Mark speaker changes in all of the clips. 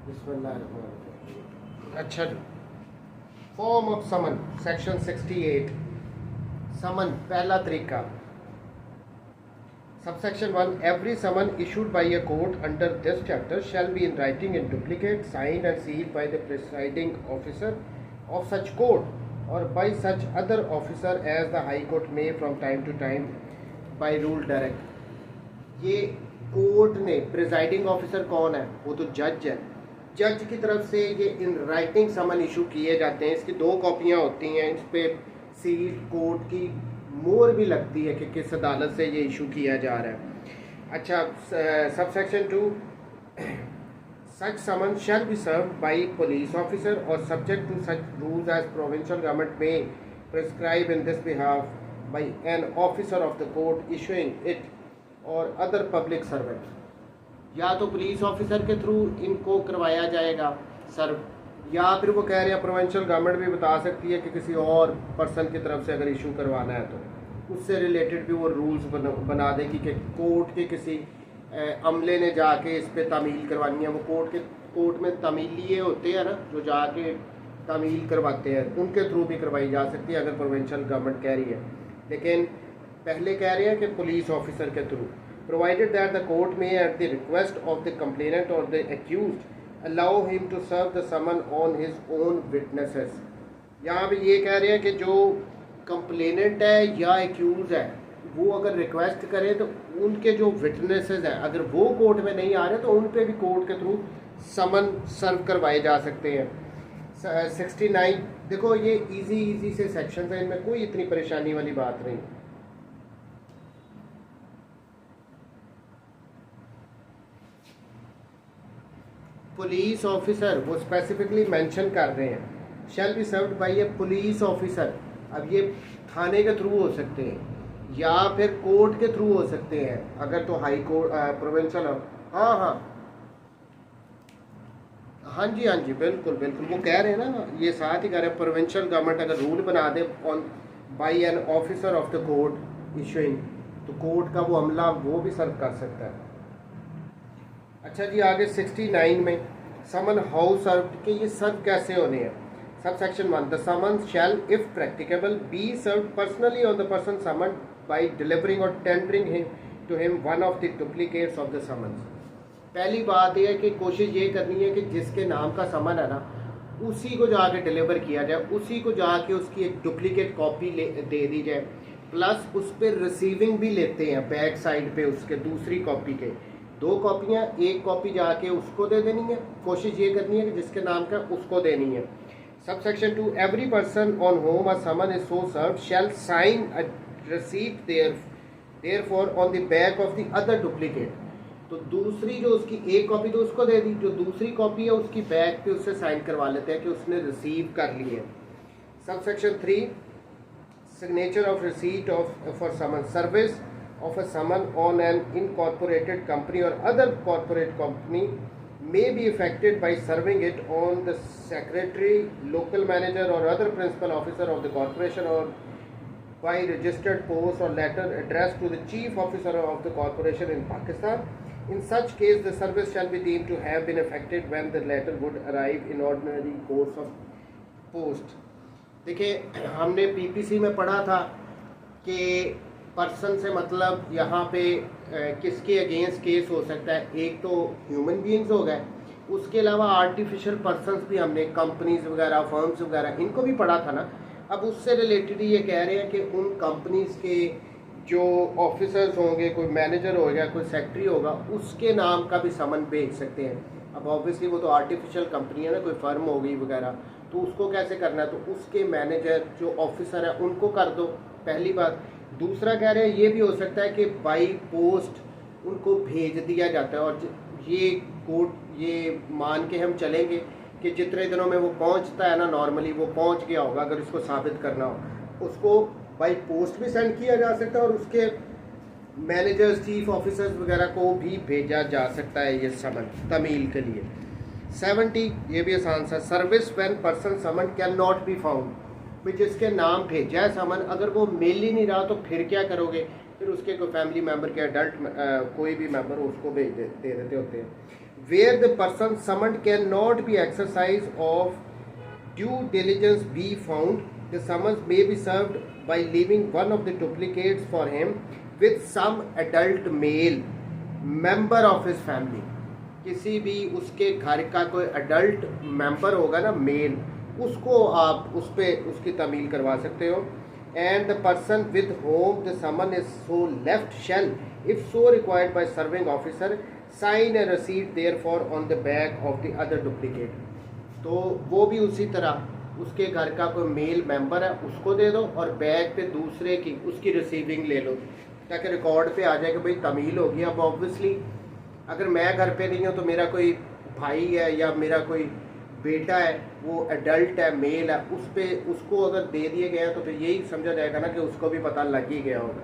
Speaker 1: बिस्मिल्लाह। अच्छा जी, form of summon section 68। समन पहला तरीका। Subsection 1. Every summon issued by a court under this chapter shall be in writing in duplicate, signed and sealed by the presiding officer of such court or by such other officer as the High Court may from time to time by rule direct. ये court ने presiding officer कौन है? वो तो जज है। जज की तरफ से ये इन राइटिंग समन इशू किए जाते हैं। इसकी 2 कॉपियाँ होती हैं। इस पर सील कोर्ट की मोहर भी लगती है कि किस अदालत से ये इशू किया जा रहा है। अच्छा, subsection 2। Such summon shall be served by police officer or subject to such rules as provincial government may prescribe in this behalf by an officer of the court issuing it or other public servant. या तो police officer के through इनको करवाया जाएगा सर्व, या फिर वो कह रहे हैं प्रोविंशियल गवर्नमेंट भी बता सकती है कि किसी और पर्सन की तरफ से अगर इशू करवाना है तो उससे रिलेटेड भी वो रूल्स बना देगी कि कोर्ट के किसी अमले ने जाके इस पर तामील करवानी है। वो कोर्ट में तामीलिए होते हैं ना, जो जाके तामील करवाते हैं, उनके थ्रू भी करवाई जा सकती है अगर प्रोविंशियल गवर्नमेंट कह रही है। लेकिन पहले कह रहे हैं कि पुलिस ऑफिसर के through. Provided that the court may at the request of the complainant or the accused allow him to serve the summon on his own witnesses. यहाँ पे ये कह रहे हैं कि जो कंप्लेनेंट है या एक्यूज है वो अगर रिक्वेस्ट करे तो उनके जो विटनेसेस हैं अगर वो कोर्ट में नहीं आ रहे तो उन पे भी कोर्ट के थ्रू समन सर्व करवाए जा सकते हैं। 69। देखो ये इजी से सेक्शन है, इनमें कोई इतनी परेशानी वाली बात नहीं। पुलिस ऑफिसर वो स्पेसिफिकली मेंशन कर रहे हैं shall be served by a police officer. अब ये थाने के थ्रू हो सकते हैं या फिर कोर्ट के थ्रू हो सकते हैं अगर तो हाई कोर्ट प्रोविंशियल। हाँ जी बिल्कुल वो कह रहे हैं ना, ये साथ ही कह रहे हैं प्रोविंशियल गवर्नमेंट अगर रूल बना दे on by an officer of the court issuing, तो कोर्ट का वो अमला वो भी सर्व कर सकता है। अच्छा जी, आगे 69 में समन हाउ सर्व के ये सर्व कैसे होने हैं। Subsection 1। The summon shall if practicable be serve personally on the person summon by delivering or tendering him to him one of the duplicates of the summons. पहली बात यह है कि कोशिश ये करनी है कि जिसके नाम का समन है ना उसी को जाके डिलीवर किया जाए, उसी को जाके उसकी एक डुप्लीकेट कॉपी दे दी जाए। प्लस उस पर रिसीविंग भी लेते हैं बैक साइड पे उसके दूसरी कॉपी के 2 कॉपियाँ, एक कॉपी जाके उसको दे देनी है। कोशिश ये करनी है कि जिसके नाम का उसको देनी है। Subsection 2। Every person on whom a summon is so served shall sign a receipt therefor on the back of the other duplicate. तो दूसरी जो उसकी एक कॉपी तो उसको दे दी, जो दूसरी कॉपी है उसकी बैक पे उससे साइन करवा लेते हैं कि उसने रिसीव कर ली है। Sub section 3। Signature of receipt of for someone service of a summon on an incorporated company or other corporate company may be effected by serving it on the secretary, local manager or other principal officer of the corporation or by registered post or letter addressed to the chief officer of the corporation in Pakistan. In such case, the service shall be deemed to have been effected when the letter would arrive in ordinary course of post. देखिए, हमने PPC में पढ़ा था कि person से मतलब यहाँ पे किसके अगेंस्ट केस हो सकता है। एक तो ह्यूमन बीइंग्स हो गए, उसके अलावा आर्टिफिशियल पर्सन्स भी हमने कंपनीज वगैरह फर्म्स वगैरह इनको भी पढ़ा था ना। अब उससे रिलेटेड ये कह रहे हैं कि उन कंपनीज के जो ऑफिसर्स होंगे, कोई मैनेजर होगा, कोई सेक्रेटरी होगा, उसके नाम का भी समन भेज सकते हैं। अब ऑब्वियसली वो तो आर्टिफिशियल कंपनी है ना, कोई फर्म हो गई वगैरह, तो उसको कैसे करना है, तो उसके मैनेजर जो ऑफिसर है उनको कर दो, पहली बात। दूसरा कह रहे हैं ये भी हो सकता है कि बाई पोस्ट उनको भेज दिया जाता है और ये कोर्ट ये मान के हम चलेंगे कि जितने दिनों में वो पहुंचता है ना, नॉर्मली वो पहुंच गया होगा। अगर इसको साबित करना हो उसको बाई पोस्ट भी सेंड किया जा सकता है और उसके मैनेजर्स, चीफ ऑफिसर्स वगैरह को भी भेजा जा सकता है ये समन तमील के लिए। 70। ये भी आसान सा। Service when person someone can not be found, भी जिसके नाम भेजा है समन अगर वो मिल ही नहीं रहा तो फिर क्या करोगे? फिर उसके कोई फैमिली मेम्बर के अडल्ट कोई भी मेम्बर उसको भेज दे देते होते हैं। where the person summoned cannot be exercise of due diligence be found, the summons may be served by leaving one of the duplicates for him with some adult male member of his family. किसी भी उसके घर का कोई adult member होगा ना, mail, उसको आप उस पर उसकी तमील करवा सकते हो. And the person with whom the summon is so left shall, if so required by serving officer, sign a receipt therefore on the back of the other duplicate. तो वो भी उसी तरह उसके घर का कोई मेल मेंबर है उसको दे दो और बैग पे दूसरे की उसकी रिसीविंग ले लो ताकि रिकॉर्ड पे आ जाए कि भाई तमील होगी. अब ऑब्वियसली अगर मैं घर पे नहीं हूँ तो मेरा कोई भाई है या मेरा कोई बेटा है, वो एडल्ट है, मेल है, उस पे उसको अगर दे दिए गए हैं तो फिर यही समझा जाएगा ना कि उसको भी पता लग ही गया होगा.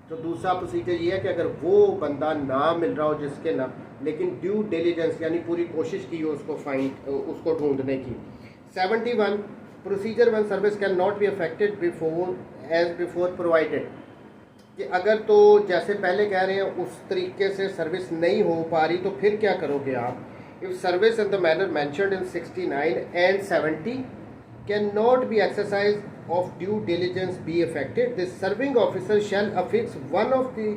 Speaker 1: तो दूसरा प्रोसीजर ये है कि अगर वो बंदा ना मिल रहा हो जिसके ना, लेकिन ड्यू डिलीजेंस यानी पूरी कोशिश की हो उसको ढूंढने की. 71 procedure one service can not be affected before provided, कि अगर तो जैसे पहले कह रहे हैं उस तरीके से सर्विस नहीं हो पा रही तो फिर क्या करोगे आप. If service in the manner mentioned in 69 and 70 cannot be exercised of due diligence be affected, the serving officer shall affix one of the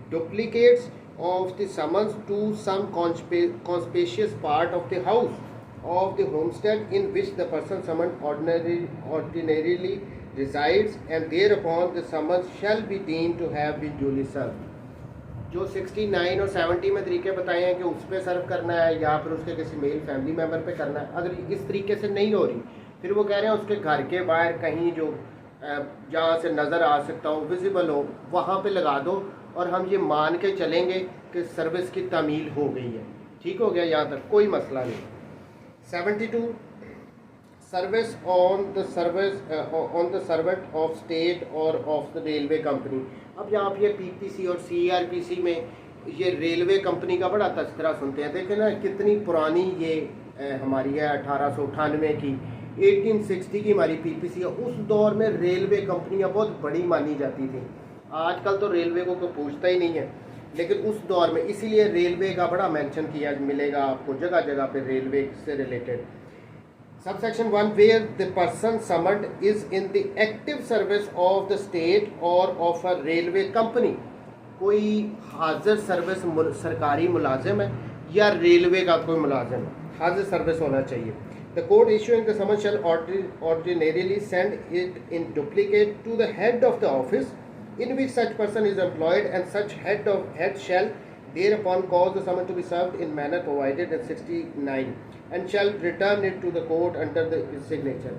Speaker 1: duplicates of the summons to some conspicuous part of the house of the homestead in which the person summoned ordinarily resides, and thereupon the summons shall be deemed to have been duly served. जो 69 और 70 में तरीके बताए हैं कि उस पर सर्व करना है या फिर उसके किसी मेल फैमिली मेम्बर पे करना है, अगर इस तरीके से नहीं हो रही फिर वो कह रहे हैं उसके घर के बाहर कहीं जो जहाँ से नज़र आ सकता हो, विजिबल हो, वहाँ पे लगा दो और हम ये मान के चलेंगे कि सर्विस की तामील हो गई है. ठीक हो गया, यहाँ तक कोई मसला नहीं. 72 service on the servant of state और ऑफ द रेलवे कंपनी. अब यहाँ पे पीपीसी और सीआरपीसी में ये रेलवे कंपनी का बड़ा तस्करा सुनते हैं. देखें ना कितनी पुरानी ये हमारी है, 1898 की, 1860 की हमारी पीपीसी है. उस दौर में रेलवे कंपनियाँ बहुत बड़ी मानी जाती थी. आजकल तो रेलवे को कोई पूछता ही नहीं है, लेकिन उस दौर में इसीलिए रेलवे का बड़ा मेंशन किया मिलेगा आपको जगह जगह पे रेलवे से related. Subsection 1 where the person summoned is in the active service of the state or of a railway company. कोई हाजिर सर्विस सरकारी मुलाजिम है या रेलवे का कोई मुलाजिम है, हाजिर सर्विस होना चाहिए. The court issuing the summons shall ordinarily send it in duplicate to the head of the office in which such person is employed, and such head shall thereupon cause the summons to be served in manner provided in 69 and shall return it to the court under the signature.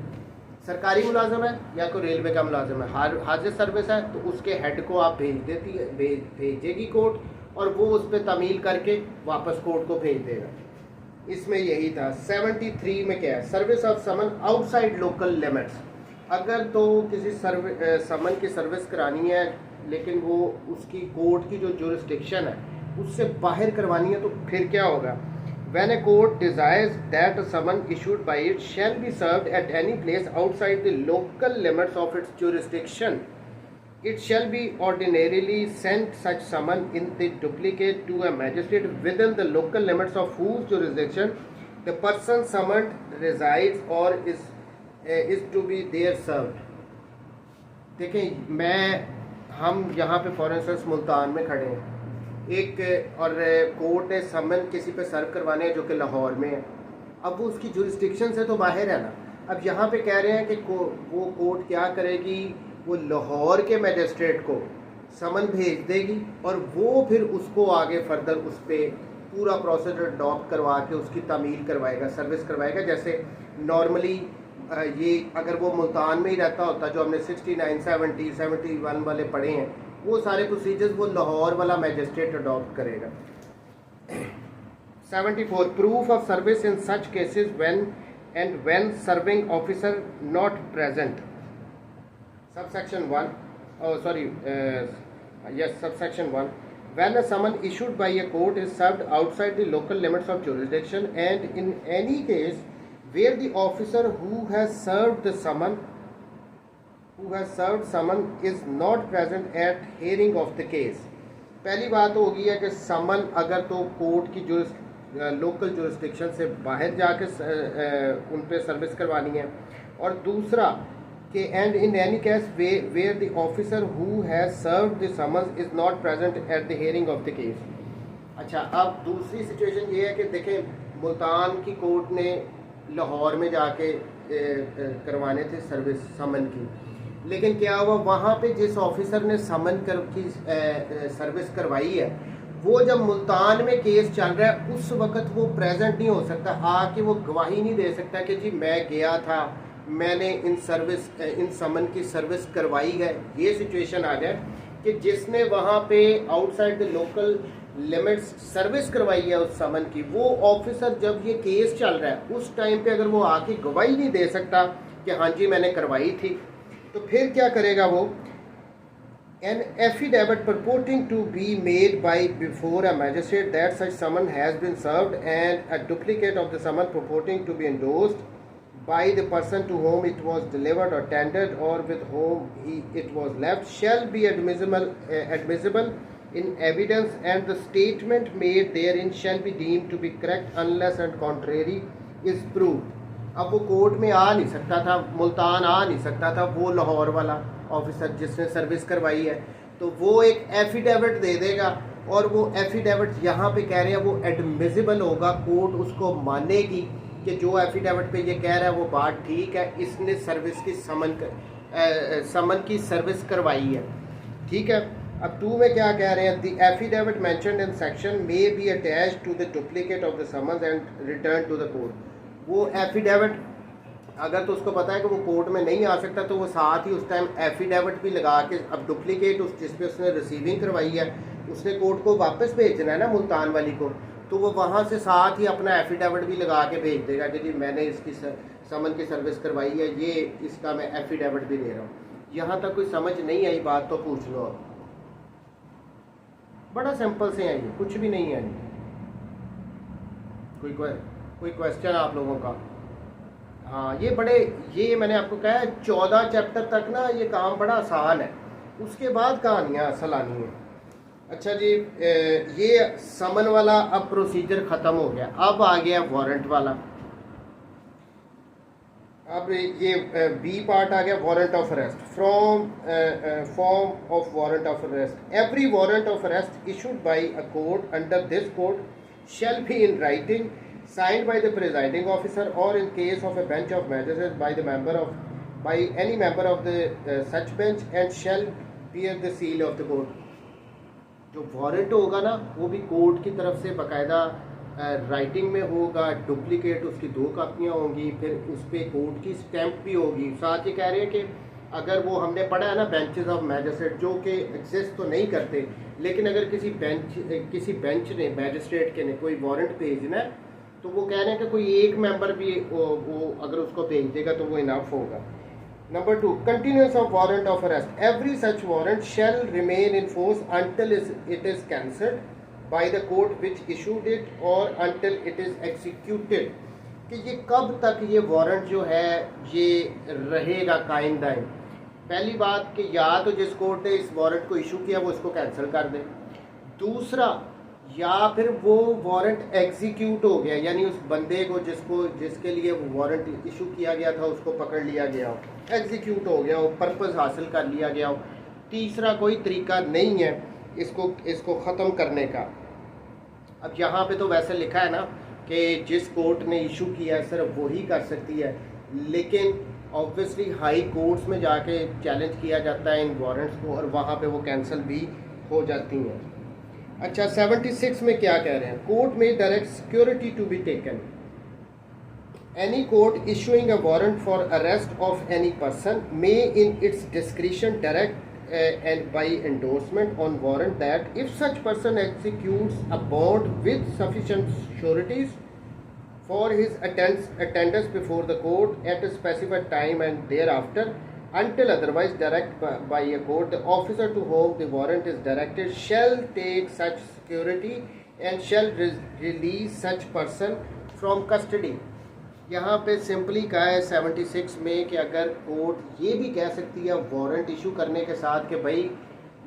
Speaker 1: सरकारी मुलाजिम है या कोई railway का मुलाजिम है, हाजिर service है तो उसके हेड को आप भेजेगी कोर्ट और वो उस पर तमील करके वापस कोर्ट को भेज देगा. इसमें यही था. 73 में क्या है, service of summon outside local limits. अगर तो किसी समन की सर्विस करानी है लेकिन वो उसकी कोर्ट की जो जुरिस्डिक्शन है उससे बाहर करवानी है तो फिर क्या होगा. When a court desires that a summon issued by it shall be served at any place outside the local limits of its jurisdiction, it shall be ordinarily sent such summon in the duplicate to a magistrate within the local limits of whose jurisdiction the person summoned resides or is to be there served. देखें हम यहाँ पे for instance Multan में खड़े हैं, एक और court ने समन किसी पे सर्व करवाने हैं जो कि लाहौर में है. अब वो उसकी जुरिस्डिक्शन से तो बाहर है ना. अब यहाँ पे कह रहे हैं कि वो कोर्ट क्या करेगी, वो लाहौर के मैजिस्ट्रेट को समन भेज देगी और वो फिर उसको आगे फर्दर उस पर पूरा प्रोसीजर अडॉप्ट करवा के उसकी तामील करवाएगा, सर्विस करवाएगा. जैसे नॉर्मली ये अगर वो मुल्तान में ही रहता होता, जो हमने 69, 70, 71 वाले पढ़े हैं, वो सारे प्रोसीजर्स वो लाहौर वाला मैजिस्ट्रेट अडॉप्ट करेगा. 74 proof of service in such cases when serving officer not present. Subsection 1 subsection 1 when a summon issued by a court is served outside the local limits of jurisdiction, and in any case where the officer who has served summon is not present at hearing of the case. पहली बात होगी है कि समन अगर तो court की local jurisdiction से बाहर जाके उन पे सर्विस करवानी है। और दूसरा कि and in any case where the officer who has served the summons is not present at the hearing of the case. अच्छा, अब दूसरी सिचुएशन ये है कि देखें मुल्तान की कोर्ट ने लाहौर में जाके करवाने थे सर्विस समन की, लेकिन क्या हुआ वहाँ पे जिस ऑफिसर ने समन की सर्विस करवाई है वो जब मुल्तान में केस चल रहा है उस वक्त वो प्रेजेंट नहीं हो सकता, आके वो गवाही नहीं दे सकता कि जी मैं गया था, मैंने इन समन की सर्विस करवाई है। ये सिचुएशन आ जाए कि जिसने वहाँ पे outside the local limits service करवाई है उस समन की, वो ऑफिसर जब ये केस चल रहा है उस टाइम पे अगर वो आके गवाही नहीं दे सकता कि हाँ जी मैंने करवाई थी, तो फिर क्या करेगा वो, an affidavit purporting to be made by before a magistrate that such summon has been served and a duplicate of the summon purporting to be endorsed by the person to whom it was delivered or tendered or with whom it was left shall be admissible in evidence, and the statement made therein shall be deemed to be correct unless and contrary is proved। अब वो court में आ नहीं सकता था, मुल्तान आ नहीं सकता था वो लाहौर वाला ऑफिसर जिसने सर्विस करवाई है, तो वो एक एफिडेविट दे देगा और वो एफिडेविट यहाँ पे कह रहे हैं वो एडमिसिबल होगा, कोर्ट उसको मानेगी कि जो एफिडेविट पे ये कह रहा है वो बात ठीक है, इसने सर्विस की समन की सर्विस करवाई है। ठीक है, अब 2 में क्या कह रहे हैं, the affidavit mentioned in section may be attached to the duplicate of the summons and return to the court. वो एफिडेविट अगर तो उसको पता है कि वो कोर्ट में नहीं आ सकता तो वो साथ ही उस टाइम एफिडेविट भी लगा के, अब डुप्लीकेट उस जिस पे उसने रिसीविंग करवाई है उसने कोर्ट को वापस भेजना है ना मुल्तान वाली को, तो वो वहाँ से साथ ही अपना एफिडेविट भी लगा के भेज देगा कि जी मैंने इसकी समन की सर्विस करवाई है, ये इसका मैं एफिडेविट भी दे रहा हूँ। यहाँ तक कोई समझ नहीं आई बात तो पूछ लो, बड़ा सिंपल से है ये, कुछ भी नहीं है। कोई क्वेश्चन आप लोगों का? हाँ, ये मैंने आपको कहा है 14 चैप्टर तक ना ये काम बड़ा आसान है, उसके बाद कहानियाँ असल आनी है। अच्छा जी, ये समन वाला अब प्रोसीजर ख़त्म हो गया, अब आ गया वारंट वाला। अब ये बी पार्ट आ गया, warrant of arrest. From form of warrant of arrest, every warrant of arrest issued by a court under this code shall be in writing, signed by the presiding officer, or in case of a bench of magistrates by any member of the such bench, and shall bear the seal of the court। जो warrant होगा ना वो भी court की तरफ से बाकायदा writing में होगा, डुप्लीकेट उसकी 2 कापियाँ होंगी, फिर उस पर कोर्ट की स्टैंप भी होगी। साथ ये कह रहे हैं कि अगर वो हमने पढ़ा है ना बेंचेस ऑफ मैजिस्ट्रेट जो कि एग्जिस्ट तो नहीं करते, लेकिन अगर किसी बेंच ने मैजिस्ट्रेट के ने कोई वारंट भेजना है तो वो कह रहे हैं कि कोई एक मेंबर भी वो अगर उसको भेज देगा तो वो इनफ होगा। Number 2, continuous of warrant of arrest, every such warrant shall remain in force until it is cancelled by the court which issued it or until it is executed. कि ये कब तक ये वारंट जो है ये रहेगा कायम दायम। पहली बात कि या तो जिस कोर्ट ने इस वारंट को इशू किया वो इसको कैंसिल कर दे, दूसरा या फिर वो वारंट एग्जीक्यूट हो गया यानी उस बंदे को जिसके लिए वो वारंट इशू किया गया था उसको पकड़ लिया गया हो, एग्जीक्यूट हो गया हो, पर्पस हासिल कर लिया गया हो। तीसरा कोई तरीका नहीं है इसको ख़त्म करने का। अब यहाँ पे तो वैसे लिखा है ना कि जिस कोर्ट ने इशू किया है सिर्फ वही कर सकती है, लेकिन ऑब्वियसली हाई कोर्ट्स में जाके चैलेंज किया जाता है इन वारंट्स को और वहाँ पे वो कैंसिल भी हो जाती हैं। अच्छा, 76 में क्या कह रहे हैं, कोर्ट में direct security to be taken, any court issuing a warrant for arrest of any person may in its discretion direct and by endorsement on warrant that if such person executes a bond with sufficient sureties for his attendance before the court at a specified time and thereafter until otherwise directed by a court, the officer to whom the warrant is directed shall take such security and shall release such person from custody। यहाँ पे simply कहा है 76 में कि अगर court ये भी कह सकती है वारंट इशू करने के साथ कि भाई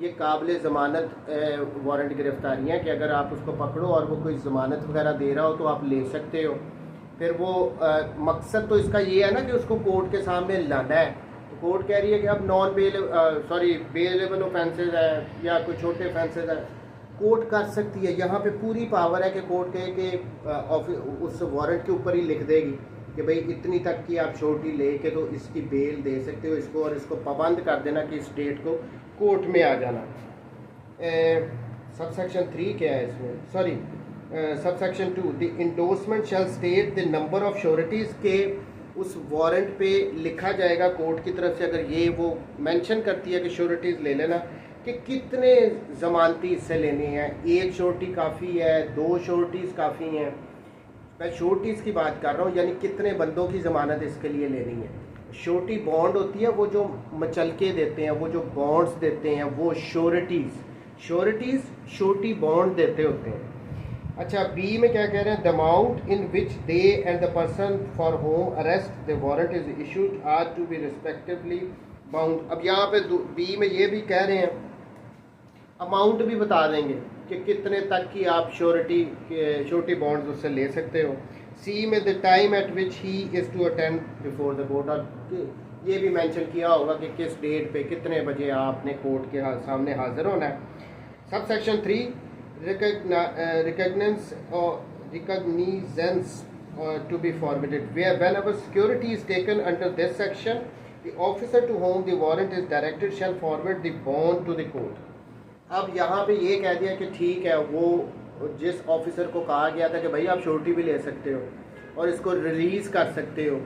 Speaker 1: ये काबिल ज़मानत वारंट गिरफ्तारियाँ कि अगर आप उसको पकड़ो और वो कोई ज़मानत वगैरह दे रहा हो तो आप ले सकते हो। फिर वो मकसद तो इसका ये है ना कि उसको कोर्ट के सामने लाना है। तो कोर्ट कह रही है कि अब नॉन बेल बेलेबल ऑफेंसेज है या कोई छोटे ऑफेंसेज है, कोर्ट कर सकती है। यहाँ पे पूरी पावर है कि कोर्ट कहे कि उस वारंट के ऊपर ही लिख देगी कि भाई इतनी तक की आप श्योरिटी लेके तो इसकी बेल दे सकते हो इसको, और इसको पाबंद कर देना कि इस डेट को कोर्ट में आ जाना। सब सेक्शन 3 क्या है इसमें, sorry subsection 2, the endorsement shall state the number of sureties के उस वारंट पे लिखा जाएगा कोर्ट की तरफ से, अगर ये वो मेंशन करती है कि श्योरिटीज़ ले लेना कि कितने ज़मानती हिस्से लेने हैं, एक श्योरिटी काफ़ी है, 2 श्योरिटीज़ काफ़ी हैं। मैं श्योरिटीज़ की बात कर रहा हूँ, यानी कितने बंदों की ज़मानत इसके लिए लेनी है। श्योरिटी बॉन्ड होती है वो जो मचलके देते हैं, वो जो बॉन्ड्स देते हैं, वो श्योरिटीज़ श्योरिटी बॉन्ड देते होते हैं। अच्छा, बी में क्या कह रहे हैं, the amount in which they and the person for whom arrest the warrant is issued are to be respectively bound. अब यहाँ पे बी में ये भी कह रहे हैं, अमाउंट भी बता देंगे कि कितने तक की आप श्योरिटी बॉन्ड्स उससे ले सकते हो। सी में the time at which he is to attend before the court, और ये भी मेंशन किया होगा कि किस डेट पे कितने बजे आपने कोर्ट के सामने हाजिर होना है। Sub section 3, recognizance to be forwarded, whenever security is taken under this section, the officer to whom the warrant is directed shall forward the bond to the court. अब यहाँ पे ये कह दिया कि ठीक है, वो जिस ऑफिसर को कहा गया था कि भाई आप श्योरिटी भी ले सकते हो और इसको रिलीज़ कर सकते हो,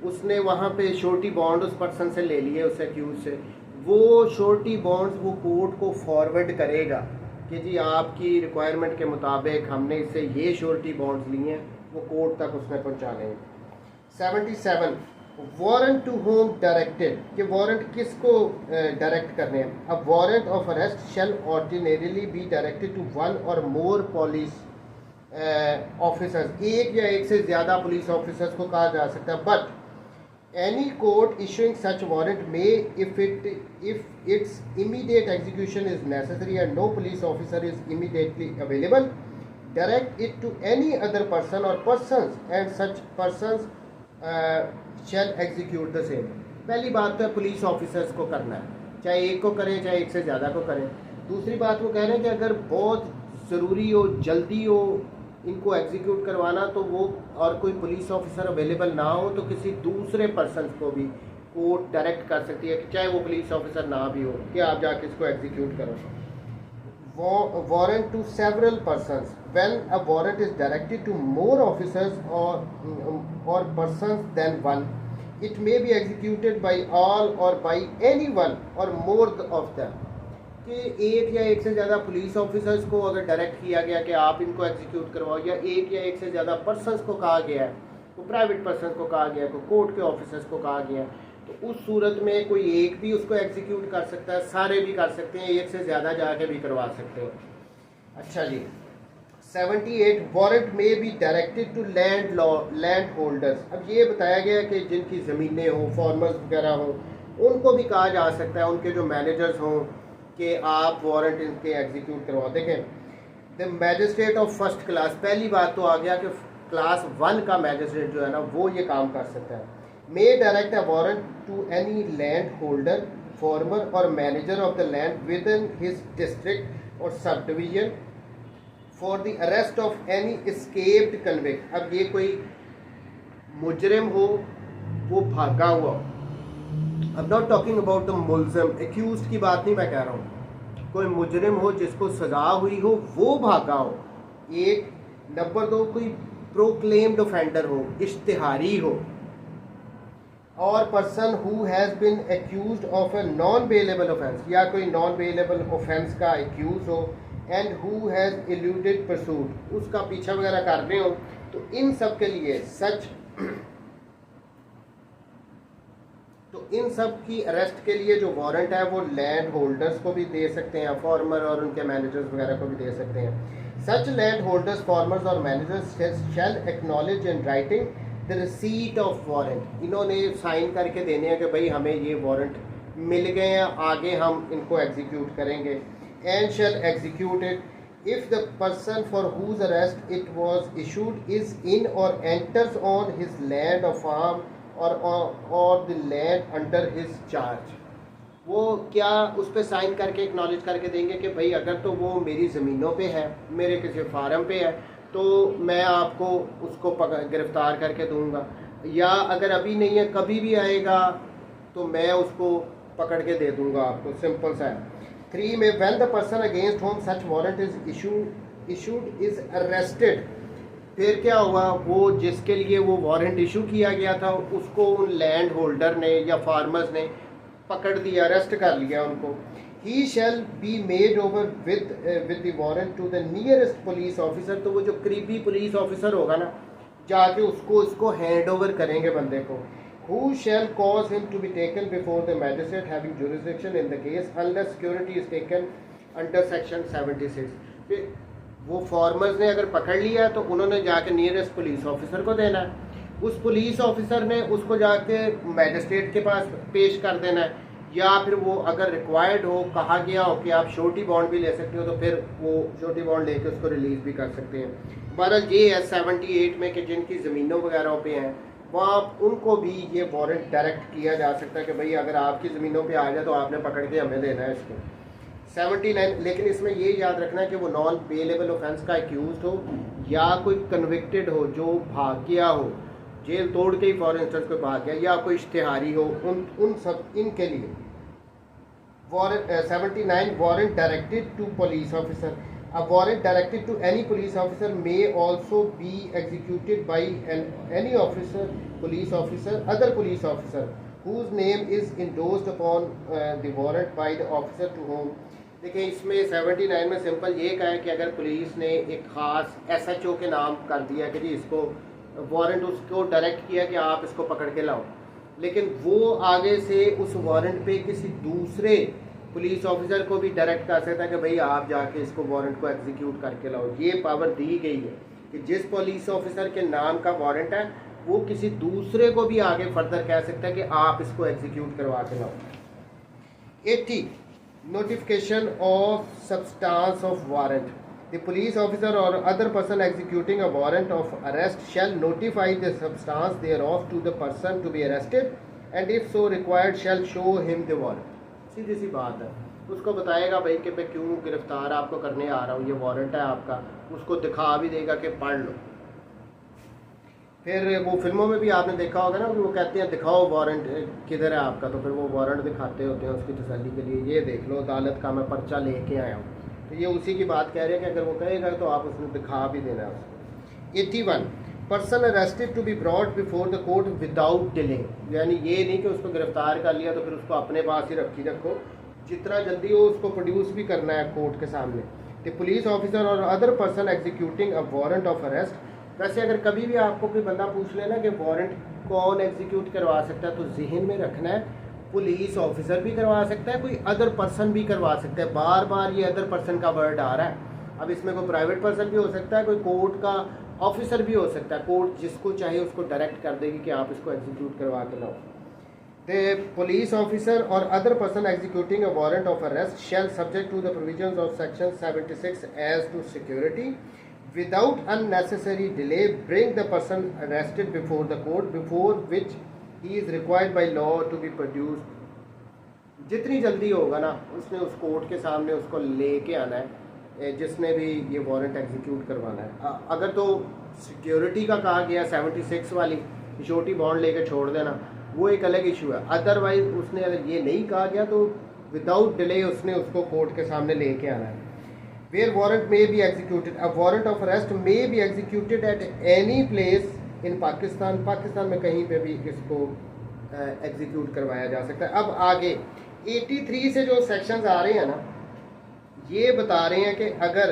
Speaker 1: उसने वहाँ पे श्योरिटी बॉन्ड उस पर्सन से ले लिए, उस एक्यूज से। वो श्योरिटी बॉन्ड्स वो कोर्ट को फॉरवर्ड करेगा कि जी आपकी रिक्वायरमेंट के मुताबिक हमने इससे ये श्योरिटी बॉन्ड्स लिए हैं, वो कोर्ट तक उसने पहुँचा लेंगे। 77, वारंट टू होम डायरेक्टेड, कि वारंट किसको डायरेक्ट करने हैं। अब warrant of arrest shall ordinarily be directed to 1 or more police officers, एक या एक से ज़्यादा पुलिस ऑफिसर्स को कहा जा सकता है। But any court issuing such warrant may, if its immediate execution is necessary and no police officer is immediately available, direct it to any other person or persons, and such persons shall execute the same. पहली बात तो police officers को करना है, चाहे एक को करें चाहे एक से ज़्यादा को करें। दूसरी बात वो कह रहे हैं कि अगर बहुत ज़रूरी हो, जल्दी हो इनको एग्जीक्यूट करवाना, तो वो और कोई पुलिस ऑफिसर अवेलेबल ना हो तो किसी दूसरे पर्सन को भी कोर्ट डायरेक्ट कर सकती है, चाहे वो पुलिस ऑफिसर ना भी हो, कि आप जाके इसको एग्जीक्यूट करो। Warrant to several persons, when a warrant is directed to more officers or persons than one, it may be executed by all or by any one or more of them, कि एक या एक से ज़्यादा police officers को अगर direct किया गया कि आप इनको एग्जीक्यूट करवाओ, या एक या एक से ज़्यादा पर्सन्स को कहा गया है, तो प्राइवेट पर्सन को कहा गया है, तो कोर्ट के ऑफिसर्स को कहा गया है, तो उस सूरत में कोई एक भी उसको एग्जीक्यूट कर सकता है, सारे भी कर सकते हैं, एक से ज़्यादा जाके भी करवा सकते हो। अच्छा जी, 78, warrant may be directed to landholders. अब ये बताया गया कि जिनकी ज़मीनें हों, फार्मर्स वगैरह हों, उनको भी कहा जा सकता है, उनके जो मैनेजर्स हों, कि आप वारंट इनके एग्जीक्यूट करवा देंगे। The magistrate of first class, पहली बात तो आ गया कि क्लास 1 का मैजिस्ट्रेट जो है ना वो ये काम कर सकता है। May direct a warrant to any land holder, farmer or manager of the land within his district or subdivision for the arrest of any escaped convict. अब ये कोई मुजरिम हो, वो भागा हुआ हो, I'm not talking about the मुल्ज़िम, एक्यूज़्ड की बात नहीं मैं कह रहा हूँ, कोई मुजरिम हो जिसको सज़ा हुई हो वो भागा हो, एक। नंबर 2, कोई प्रोक्लेम्ड ऑफेंडर हो, इश्तिहारी हो, और person who has been accused of a non bailable offence, या कोई नॉन बेलेबल ऑफेंस का एक्यूज हो, and who has alluded pursuit, उसका पीछा वगैरह कर रहे हो, तो इन सब के लिए इन सब की अरेस्ट के लिए जो वारंट है वो लैंड होल्डर्स को भी दे सकते हैं, फार्मर और उनके मैनेजर्स वगैरह को भी दे सकते हैं। Such landholders, farmers or managers shall acknowledge in writing the receipt of warrant, इन्होंने साइन करके देने हैं कि भाई हमें ये वारंट मिल गए हैं, आगे हम इनको एग्जीक्यूट करेंगे। and shall execute it if the person for whose arrest it was issued is in or enters on his land or farm or the land under his charge. वो क्या उस पर साइन करके एक्नॉलेज करके देंगे कि भाई अगर तो वो मेरी ज़मीनों पे है, मेरे किसी फार्म पे है, तो मैं आपको उसको गिरफ़्तार करके दूंगा, या अगर अभी नहीं है कभी भी आएगा तो मैं उसको पकड़ के दे दूंगा आपको. सिंपल सा है. 3 में when the person against whom such warrant is issued is arrested. फिर क्या हुआ, वो जिसके लिए वो वारंट इशू किया गया था उसको उन लैंड होल्डर ने या फार्मर्स ने पकड़ दिया, अरेस्ट कर लिया उनको. He shall be made over with the warrant to the nearest police officer. तो वो जो करीबी पुलिस ऑफिसर होगा ना, जाके उसको हैंड ओवर करेंगे बंदे को. Who shall cause him to be taken before the magistrate having jurisdiction in the case unless security is taken under section 76. फिर वो फार्मर्स ने अगर पकड़ लिया तो उन्होंने जाके नियरेस्ट पुलिस ऑफिसर को देना है. उस पुलिस ऑफिसर ने उसको जाके मैजिस्ट्रेट के पास पेश कर देना है, या फिर वो अगर रिक्वायर्ड हो, कहा गया हो कि आप श्योरिटी बॉन्ड भी ले सकते हो, तो फिर वो श्योरिटी बॉन्ड लेके उसको रिलीज भी कर सकते हैं. बहरहाल ये है 78 में कि जिनकी ज़मीनों वगैरह पे हैं वहाँ उनको भी ये वारंट डायरेक्ट किया जा सकता है कि भाई अगर आपकी ज़मीनों पे आ जाए तो आपने पकड़ के हमें देना है इसको. 79. लेकिन इसमें ये याद रखना है कि वो नॉन बेलेबल ऑफेंस का एक्यूज हो या कोई कन्विक्टेड हो जो भाग गया हो, जेल तोड़ के ही फॉर इंस्टेंस कोई भाग गया, या कोई इश्तिहारी हो, उन सब इनके लिए warrant. 79. Warrant directed to police officer. A warrant directed to any police officer may also be executed by any officer, police officer, other police officer whose name is endorsed upon the warrant by the officer to whom. देखिए इसमें 79 में simple ये कहा है कि अगर police ने एक ख़ास SHO के नाम कर दिया कि जी इसको वारंट उसको डायरेक्ट किया कि आप इसको पकड़ के लाओ, लेकिन वो आगे से उस वारंट पे किसी दूसरे पुलिस ऑफिसर को भी डायरेक्ट कर सकता है कि भाई आप जाके इसको वारंट को एग्जीक्यूट करके लाओ. ये पावर दी गई है कि जिस पुलिस ऑफिसर के नाम का वारंट है वो किसी दूसरे को भी आगे फर्दर कह सकता है कि आप इसको एग्जीक्यूट करवा के लाओ. 80. Notification of substance of warrant. The police officer or other person executing a warrant of arrest shall notify the substance thereof to the person to be arrested and if so required shall show him the warrant. सीधी सी बात है, उसको बताएगा भाई कि मैं क्यों गिरफ्तार आपको करने आ रहा हूँ, ये वारंट है आपका, उसको दिखा भी देगा कि पढ़ लो. फिर वो फिल्मों में भी आपने देखा होगा ना, वो कहते हैं दिखाओ वारंट किधर है आपका, तो फिर वो वारंट दिखाते होते हैं उसकी तसल्ली के लिए, ये देख लो अदालत का मैं पर्चा लेके आया हूँ. तो ये उसी की बात कह रहे हैं कि अगर वो कहेगा तो आप उसमें दिखा भी देना है उसको. 81. Person arrested to be brought before the court without delay. यानी ये नहीं कि उसको गिरफ्तार कर लिया तो फिर उसको अपने पास ही रखो, जितना जल्दी हो उसको प्रोड्यूस भी करना है कोर्ट के सामने. The police officer or other person executing a warrant of arrest. वैसे अगर कभी भी आपको कोई बंदा पूछ लेना कि वारंट कौन एग्जीक्यूट करवा सकता है, तो जहन में रखना है पुलिस ऑफिसर भी करवा सकता है, कोई अदर पर्सन भी करवा सकता है. बार बार ये अदर पर्सन का वर्ड आ रहा है. अब इसमें कोई प्राइवेट पर्सन भी हो सकता है, कोई कोर्ट का ऑफिसर भी हो सकता है. कोर्ट जिसको चाहे उसको डायरेक्ट कर देगी कि आप इसको एग्जीक्यूट करवा के लाओ. The police officer or other person executing a warrant of arrest shall subject to the provisions of section 76 as to security without unnecessary delay bring the person arrested before the court before which he is required by law to be produced. जितनी जल्दी होगा ना उसने उस court के सामने उसको लेके आना है जिसने भी ये वारंट एग्जीक्यूट करवाना है. अगर तो सिक्योरिटी का कहा गया 76 वाली श्योरिटी बॉन्ड लेके छोड़ देना, वो एक अलग इशू है. अदरवाइज उसने अगर ये नहीं कहा गया तो विदाउट डिले उसने उसको कोर्ट के सामने लेके आना है. Where warrant may be executed. A warrant of arrest may be executed at any place in Pakistan. Pakistan में कहीं पे भी इसको एग्जीक्यूट करवाया जा सकता है. अब आगे 83 से जो सेक्शंस आ रहे हैं ना, ये बता रहे हैं कि अगर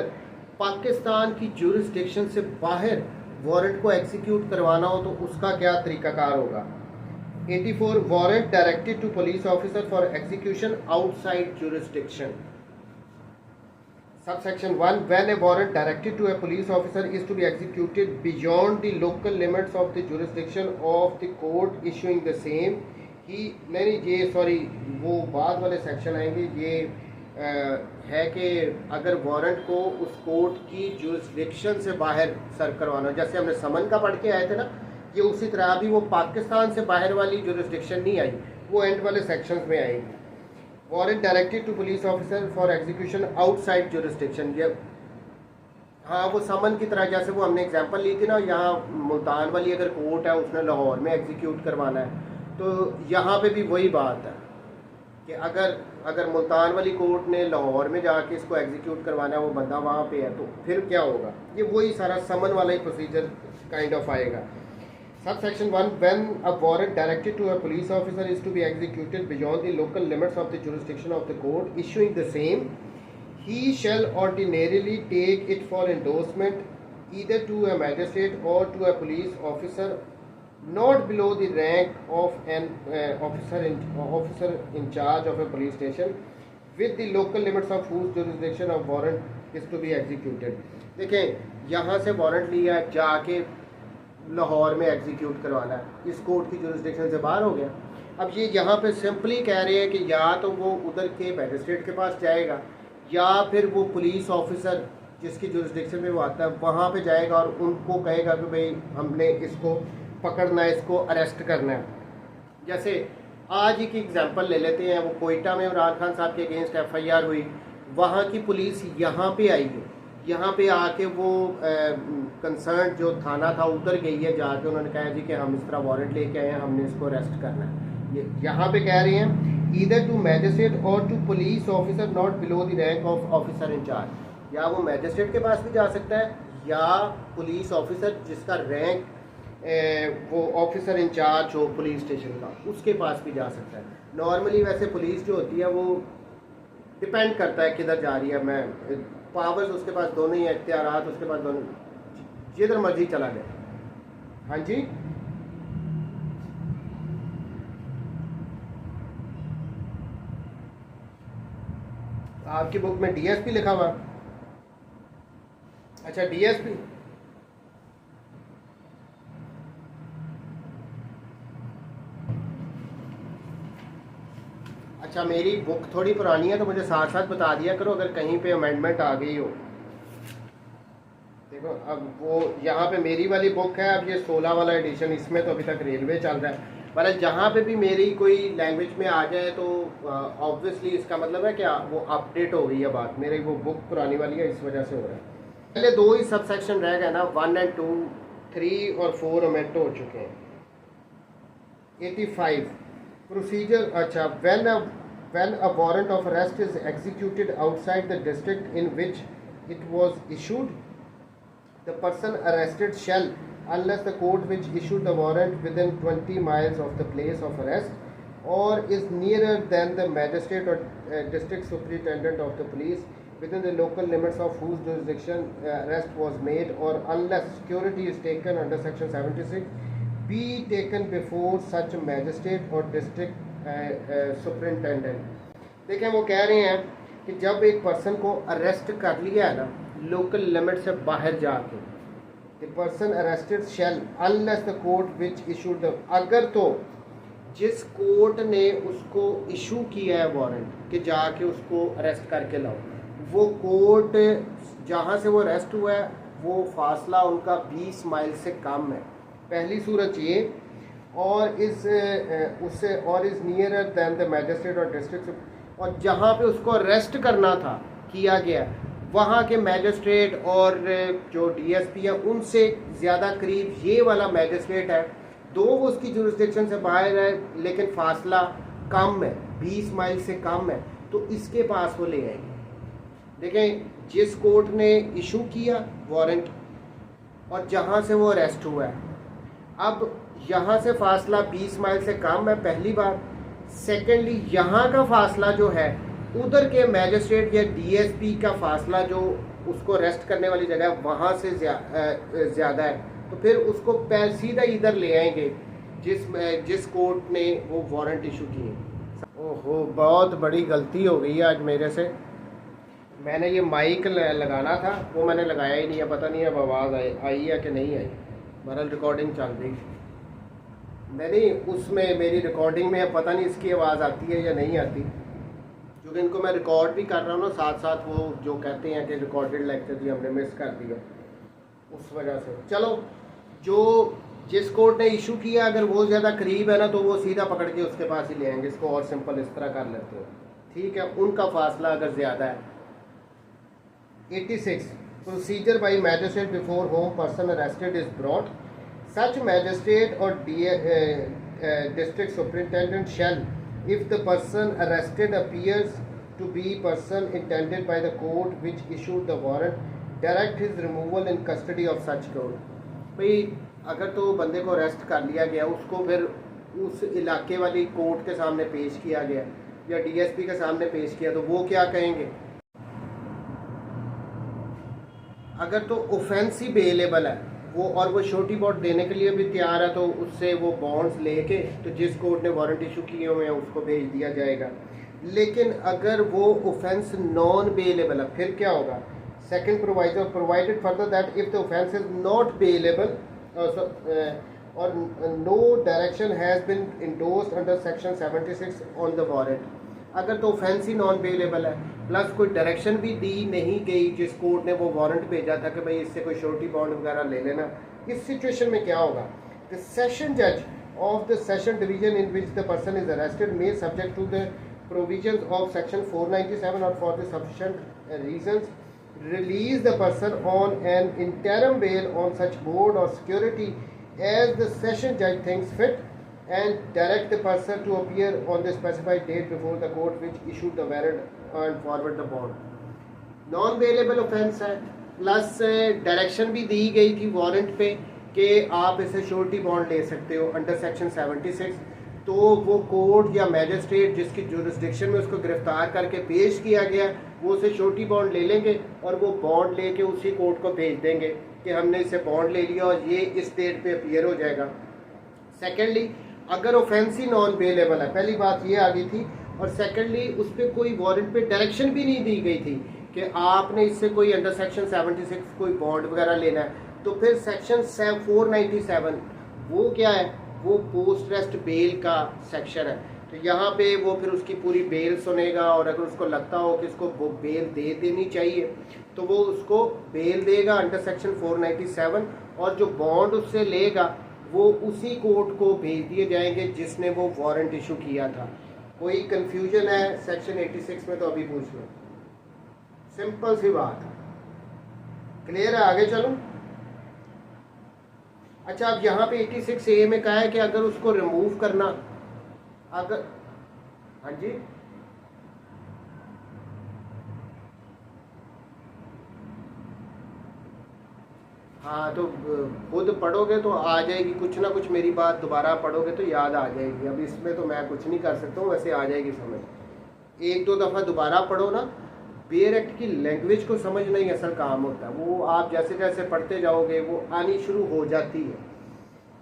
Speaker 1: पाकिस्तान की ज्यूरिसडिक्शन से बाहर वारंट को एग्जीक्यूट करवाना हो तो उसका क्या तरीकाकार होगा. 84. Warrant directed to police officer for execution outside jurisdiction. Subsection 1. When a warrant directed to a police officer is to be executed beyond the local limits of the jurisdiction of the court issuing the same, ही नहीं ये sorry वो बाद वाले section आएंगे, ये है कि अगर वारंट को उस कोर्ट की जुरिस्डिक्शन से बाहर सर्व करवाना, जैसे हमने समन का पढ़ के आए थे ना, ये उसी तरह अभी वो पाकिस्तान से बाहर वाली जुरिस्डिक्शन नहीं आई, वो एंड वाले सेक्शंस में आएगी। Warrant directed to police officer for execution outside jurisdiction, ये हाँ वो समन की तरह, जैसे वो हमने एग्जांपल ली थी ना, यहाँ मुल्तान वाली अगर कोर्ट है उसने लाहौर में एग्जीक्यूट करवाना है, तो यहाँ पे भी वही बात है कि अगर मुल्तान वाली कोर्ट ने लाहौर में जाके इसको एग्जीक्यूट करवाना है, वो बंदा वहाँ पे है, तो फिर क्या होगा, ये वही सारा समन वाला ही प्रोसीजर काइंड ऑफ आएगा। Subsection 1, when a warrant directed to a police officer is to be executed beyond the local limits of the jurisdiction of the court issuing the same, he shall ordinarily take it for endorsement either to a magistrate or to a police officer not below the rank of an officer in charge of a police station with the local limits of whose jurisdiction of warrant is to be executed। देखें यहाँ से warrant लिया, जाके लाहौर में execute करवाना है, इस court की जुरिस्डिक्शन से बाहर हो गया। अब ये यहाँ पे सिंपली कह रहे हैं कि या तो वो उधर के मैजिस्ट्रेट के पास जाएगा, या फिर वो पुलिस ऑफिसर जिसकी जुरिस्डिक्शन में वो आता है वहाँ पे जाएगा और उनको कहेगा कि भाई हमने इसको पकड़ना है, इसको अरेस्ट करना है। जैसे आज ही की एग्जांपल ले लेते हैं, वो कोयटा में इमरान खान साहब के अगेंस्ट FIR हुई, वहाँ की पुलिस यहाँ पे आई है, यहाँ पे आके वो कंसर्न जो थाना था उतर गई है, जाके उन्होंने कहा जी कि हम इस तरह वारंट लेके आए हैं, हमने इसको अरेस्ट करना है। ये यहाँ पे कह रहे हैं either to magistrate or to police officer not below the rank of officer in charge, या वो मैजिस्ट्रेट के पास भी जा सकता है या पुलिस ऑफिसर जिसका रैंक वो ऑफिसर इंचार्ज हो पुलिस स्टेशन का, उसके पास भी जा सकता है। नॉर्मली वैसे पुलिस जो होती है वो डिपेंड करता है किधर जा रही है, मैं पावर्स उसके पास दोनों ही, इख्तियारात उसके पास दोनों, जिधर मर्जी चला गया। हाँ जी, आपकी बुक में DSP लिखा हुआ, अच्छा DSP, अच्छा मेरी बुक थोड़ी पुरानी है तो मुझे साथ साथ बता दिया करो अगर कहीं पे अमेंडमेंट आ गई हो। देखो अब वो यहाँ पे मेरी वाली बुक है, अब ये 16 वाला एडिशन, इसमें तो अभी तक रेलवे चल रहा है, पर जहाँ पे भी मेरी कोई लैंग्वेज में आ जाए तो ऑब्वियसली इसका मतलब है क्या वो अपडेट हो गई है बात, मेरी वो बुक पुरानी वाली है इस वजह से हो रहा है। पहले 2 ही सब सेक्शन रह गए ना, 1 और 2, 3 और 4 अमेंड हो चुके हैं। 85 प्रोसीजर, अच्छा when a warrant of arrest is executed outside the district in which it was issued, the person arrested shall, unless the court which issued the warrant within 20 miles of the place of arrest or is nearer than the magistrate or district superintendent of the police within the local limits of whose jurisdiction arrest was made, or unless security is taken under section 76, be taken before such a magistrate or district superintendent। देखें वो कह रहे हैं कि जब एक person को arrest कर लिया है ना लोकल लिमिट से बाहर जाके, the person arrested shall, unless the court which issued the, अगर तो जिस कोर्ट ने उसको इशू किया है वारंट कि जाके उसको अरेस्ट करके लाओ, वो कोर्ट जहाँ से वो अरेस्ट हुआ है वो फासला उनका 20 माइल से कम है, पहली सूरत ये, और इस उससे or is nearer than the magistrate or district, और जहाँ पे उसको अरेस्ट करना था किया गया वहाँ के मैजिस्ट्रेट और जो DSP है उनसे ज़्यादा करीब ये वाला मैजिस्ट्रेट है, दो वो उसकी जुरिस्डिक्शन से बाहर है लेकिन फासला कम है, 20 माइल से कम है, तो इसके पास वो ले आएंगे। देखें जिस कोर्ट ने इशू किया वारंट और जहाँ से वो अरेस्ट हुआ है, अब यहाँ से फासला 20 माइल से कम है पहली बात, सेकेंडली यहाँ का फासला जो है उधर के मैजिस्ट्रेट या DSP का फासला जो उसको अरेस्ट करने वाली जगह है वहाँ से ज़्यादा है, तो फिर उसको सीधा इधर ले आएंगे जिस कोर्ट ने वो वारंट इशू किए। ओहो बहुत बड़ी गलती हो गई आज मेरे से, मैंने ये माइक लगाना था वो मैंने लगाया ही नहीं है, पता नहीं अब आवाज़ आई है कि नहीं आई, बहरहाल रिकॉर्डिंग चल रही नहीं, उसमें मेरी रिकॉर्डिंग में पता नहीं इसकी आवाज़ आती है या नहीं आती, क्योंकि इनको मैं रिकॉर्ड भी कर रहा हूँ ना साथ साथ, वो जो कहते हैं कि रिकॉर्डेड लेक्चर भी हमने मिस कर दिया उस वजह से। चलो, जो जिस कोर्ट ने इशू किया अगर वो ज़्यादा करीब है ना तो वो सीधा पकड़ के उसके पास ही ले आएंगे, इसको और सिंपल इस तरह कर लेते हो, ठीक है। उनका फासला अगर ज़्यादा है। 86 procedure by magistrate before home person arrested is brought, such magistrate और district superintendent shall, if the person arrested appears to be person intended by the court which issued the warrant, direct his removal in custody of such court। भाई अगर तो बंदे को arrest कर लिया गया, उसको फिर उस इलाके वाली कोर्ट के सामने पेश किया गया या डीएसपी के सामने पेश किया, तो वो क्या कहेंगे? अगर तो ऑफेंस ही बेलेबल है वो और वो श्योरिटी बॉन्ड देने के लिए भी तैयार है, तो उससे वो बॉन्ड्स लेके तो जिस कोर्ट ने वारंट इशू किए हुए हैं उसको भेज दिया जाएगा। लेकिन अगर वो ऑफेंस नॉन बेलेबल है फिर क्या होगा? Second proviso provided further that if the offence is not bailable or no direction has been endorsed under section 76 on the warrant. अगर तो ऑफेंस ही नॉन बेलेबल है प्लस कोई डायरेक्शन भी दी नहीं गई जिस कोर्ट ने वो वारंट भेजा था कि भाई इससे कोई श्योरिटी बॉन्ड वगैरह ले लेना, इस सिचुएशन में क्या होगा? द सेशन जज of the session division in which the person is arrested may subject to the provisions of section 497 or for the sufficient reasons release the person on an interim bail on such bond or security as the session जज thinks fit and direct the person to appear on the specified date before the court which issued the warrant and forward the bond। Non bailable offence है plus direction भी दी गई थी warrant पे कि आप इसे surety bond ले सकते हो अंडर सेक्शन 76, तो वो कोर्ट या मैजिस्ट्रेट जिसकी जुरिस्डिक्शन में उसको गिरफ्तार करके पेश किया गया वो उसे श्योरिटी बॉन्ड ले लेंगे और वो बॉन्ड लेके उसी कोर्ट को भेज देंगे कि हमने इसे बॉन्ड ले लिया और ये इस डेट पे अपीयर हो जाएगा। सेकेंडली, अगर ऑफेंस ही नॉन बेलेबल है, पहली बात ये आ गई थी, और सेकेंडली उस पर कोई वारंट पे डायरेक्शन भी नहीं दी गई थी कि आपने इससे कोई अंडर सेक्शन 76 कोई बॉन्ड वगैरह लेना है, तो फिर सेक्शन 497 वो क्या है? वो पोस्ट रेस्ट बेल का सेक्शन है। तो यहाँ पे वो फिर उसकी पूरी बेल सुनेगा और अगर उसको लगता हो कि इसको वो बेल दे देनी चाहिए तो वो उसको बेल देगा अंडर सेक्शन 497 और जो बॉन्ड उससे लेगा वो उसी कोर्ट को भेज दिए जाएंगे जिसने वो वारंट इशू किया था। कोई कंफ्यूजन है सेक्शन 86 में तो अभी पूछ लो, सिंपल सी बात, क्लियर है? आगे चलो। अच्छा, अब यहाँ पे 86A में कहा है कि अगर उसको रिमूव करना, अगर हाँ जी हाँ, तो खुद पढ़ोगे तो आ जाएगी, कुछ ना कुछ मेरी बात दोबारा पढ़ोगे तो याद आ जाएगी। अब इसमें तो मैं कुछ नहीं कर सकता हूँ, वैसे आ जाएगी समझ। एक दो दफ़ा दोबारा पढ़ो ना, बेयर एक्ट की लैंग्वेज को समझना ही असल काम होता है, वो आप जैसे जैसे पढ़ते जाओगे वो आनी शुरू हो जाती है।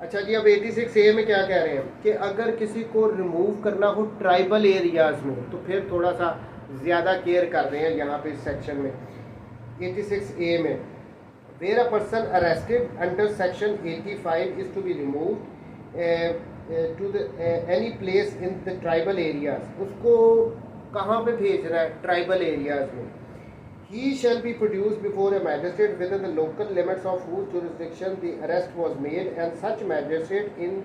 Speaker 1: अच्छा जी, अब 86A में क्या कह रहे हैं कि अगर किसी को रिमूव करना हो ट्राइबल एरियाज़ में तो फिर थोड़ा सा ज़्यादा केयर कर रहे हैं यहाँ पे इस सेक्शन में 86A में। Where a person arrested under section 85 is to be removed to the any place in the tribal areas, उसको कहाँ पे भेजना है? ट्राइबल एरियाज में। He shall be produced before a magistrate within the local limits of whose jurisdiction the arrest was made, and such magistrate in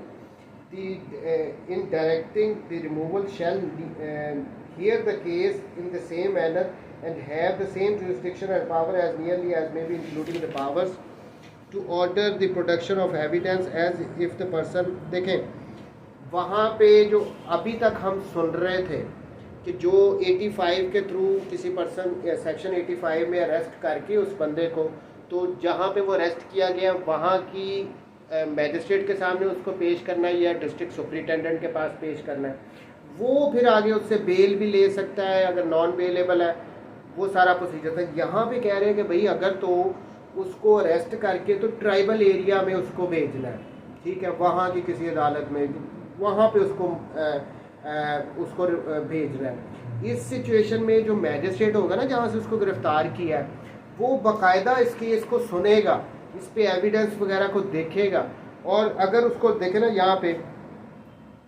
Speaker 1: directing the removal shall hear the case in the same manner and have the same jurisdiction and power as nearly as may be, including the powers to order the production of evidence as if the person। देखें, वहाँ पे जो अभी तक हम सुन रहे थे कि जो 85 के थ्रू किसी पर्सन सेक्शन 85 में अरेस्ट करके उस बंदे को, तो जहाँ पे वो अरेस्ट किया गया वहाँ की मैजिस्ट्रेट के सामने उसको पेश करना है या डिस्ट्रिक्ट सुपरिटेंडेंट के पास पेश करना है, वो फिर आगे उससे बेल भी ले सकता है अगर नॉन बेलेबल है, वो सारा प्रोसीजर था। यहाँ पे कह रहे हैं कि भाई अगर तो उसको अरेस्ट करके तो ट्राइबल एरिया में उसको भेजना है, ठीक है, वहाँ की किसी अदालत में, वहाँ पे उसको भेजना है। इस सिचुएशन में जो मैजिस्ट्रेट होगा ना जहाँ से उसको गिरफ्तार किया है, वो बाकायदा इस केस को सुनेगा, इस पे एविडेंस वगैरह को देखेगा, और अगर उसको देखे ना यहाँ पे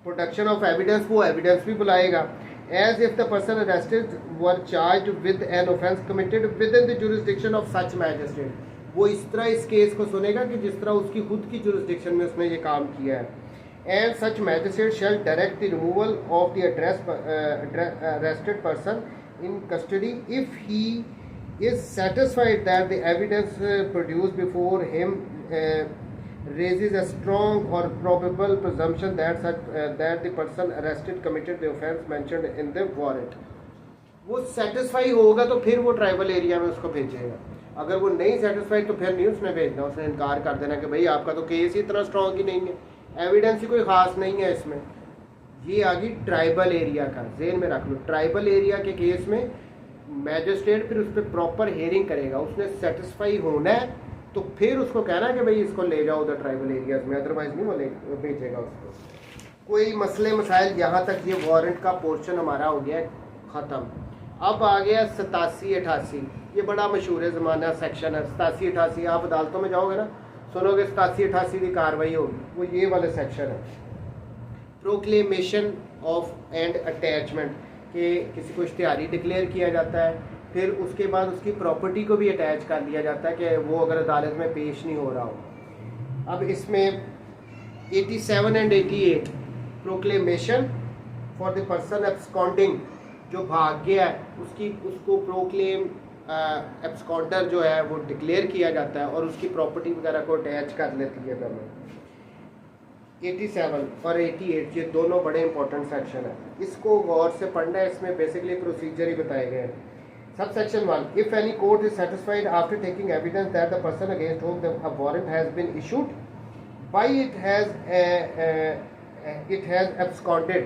Speaker 1: प्रोडक्शन ऑफ एविडेंस, वो एविडेंस भी बुलाएगा। as if the person arrested were charged with an offence committed within the jurisdiction of such magistrate. वो इस तरह इस केस को सुनेगा कि जिस तरह उसकी खुद की jurisdiction में उसने ये काम किया है. And such magistrate shall direct the removal of the arrested person in custody if he is satisfied that the evidence produced before him raises a strong or probable presumption that that the person arrested committed the offence mentioned in the warrant. वो satisfy होगा तो फिर वो tribal area में उसको भेजेगा. अगर वो नहीं सेटिस्फाइड तो फिर नहीं उसने भेजना, उसने इनकार कर देना कि भाई आपका तो केस ही इतना स्ट्रॉन्ग ही नहीं है, एविडेंस ही कोई ख़ास नहीं है इसमें. ये आ गई ट्राइबल एरिया का, जेन में रख लो. ट्राइबल एरिया के केस में मैजिस्ट्रेट फिर उस पर प्रॉपर हेयरिंग करेगा, उसने सेटिस्फाई होना है तो फिर उसको कहना है कि भाई इसको ले जाओ उधर ट्राइबल एरियाज में, अदरवाइज नहीं वो भेजेगा उसको. कोई मसले मसाइल, यहाँ तक ये वारंट का पोर्शन हमारा हो गया ख़त्म. अब आ गया 87-88, ये बड़ा मशहूर है ज़माना सेक्शन है 87-88. आप अदालतों में जाओगे ना, सुनोगे 87-88 की कार्रवाई होगी, वो ये वाला सेक्शन है. प्रोक्लेमेशन ऑफ एंड अटैचमेंट, कि किसी को इश्तिहारी डिक्लेयर किया जाता है, फिर उसके बाद उसकी प्रॉपर्टी को भी अटैच कर लिया जाता है कि वो अगर अदालत में पेश नहीं हो रहा हो. अब इसमें 87 and 88 proclamation for the person absconding, जो भाग गया है उसको प्रोक्लेम एब्सकॉन्डर जो है वो डिक्लेयर किया जाता है और उसकी प्रॉपर्टी वगैरह को अटैच कर लेती है गवर्नमेंट. 87 और 88 ये दोनों बड़े इंपॉर्टेंट सेक्शन है, इसको गौर से पढ़ना है. इसमें बेसिकली प्रोसीजर ही बताए गए हैं. Subsection 1. If any court is satisfied after taking evidence that the person against whom a warrant has been issued by it has absconded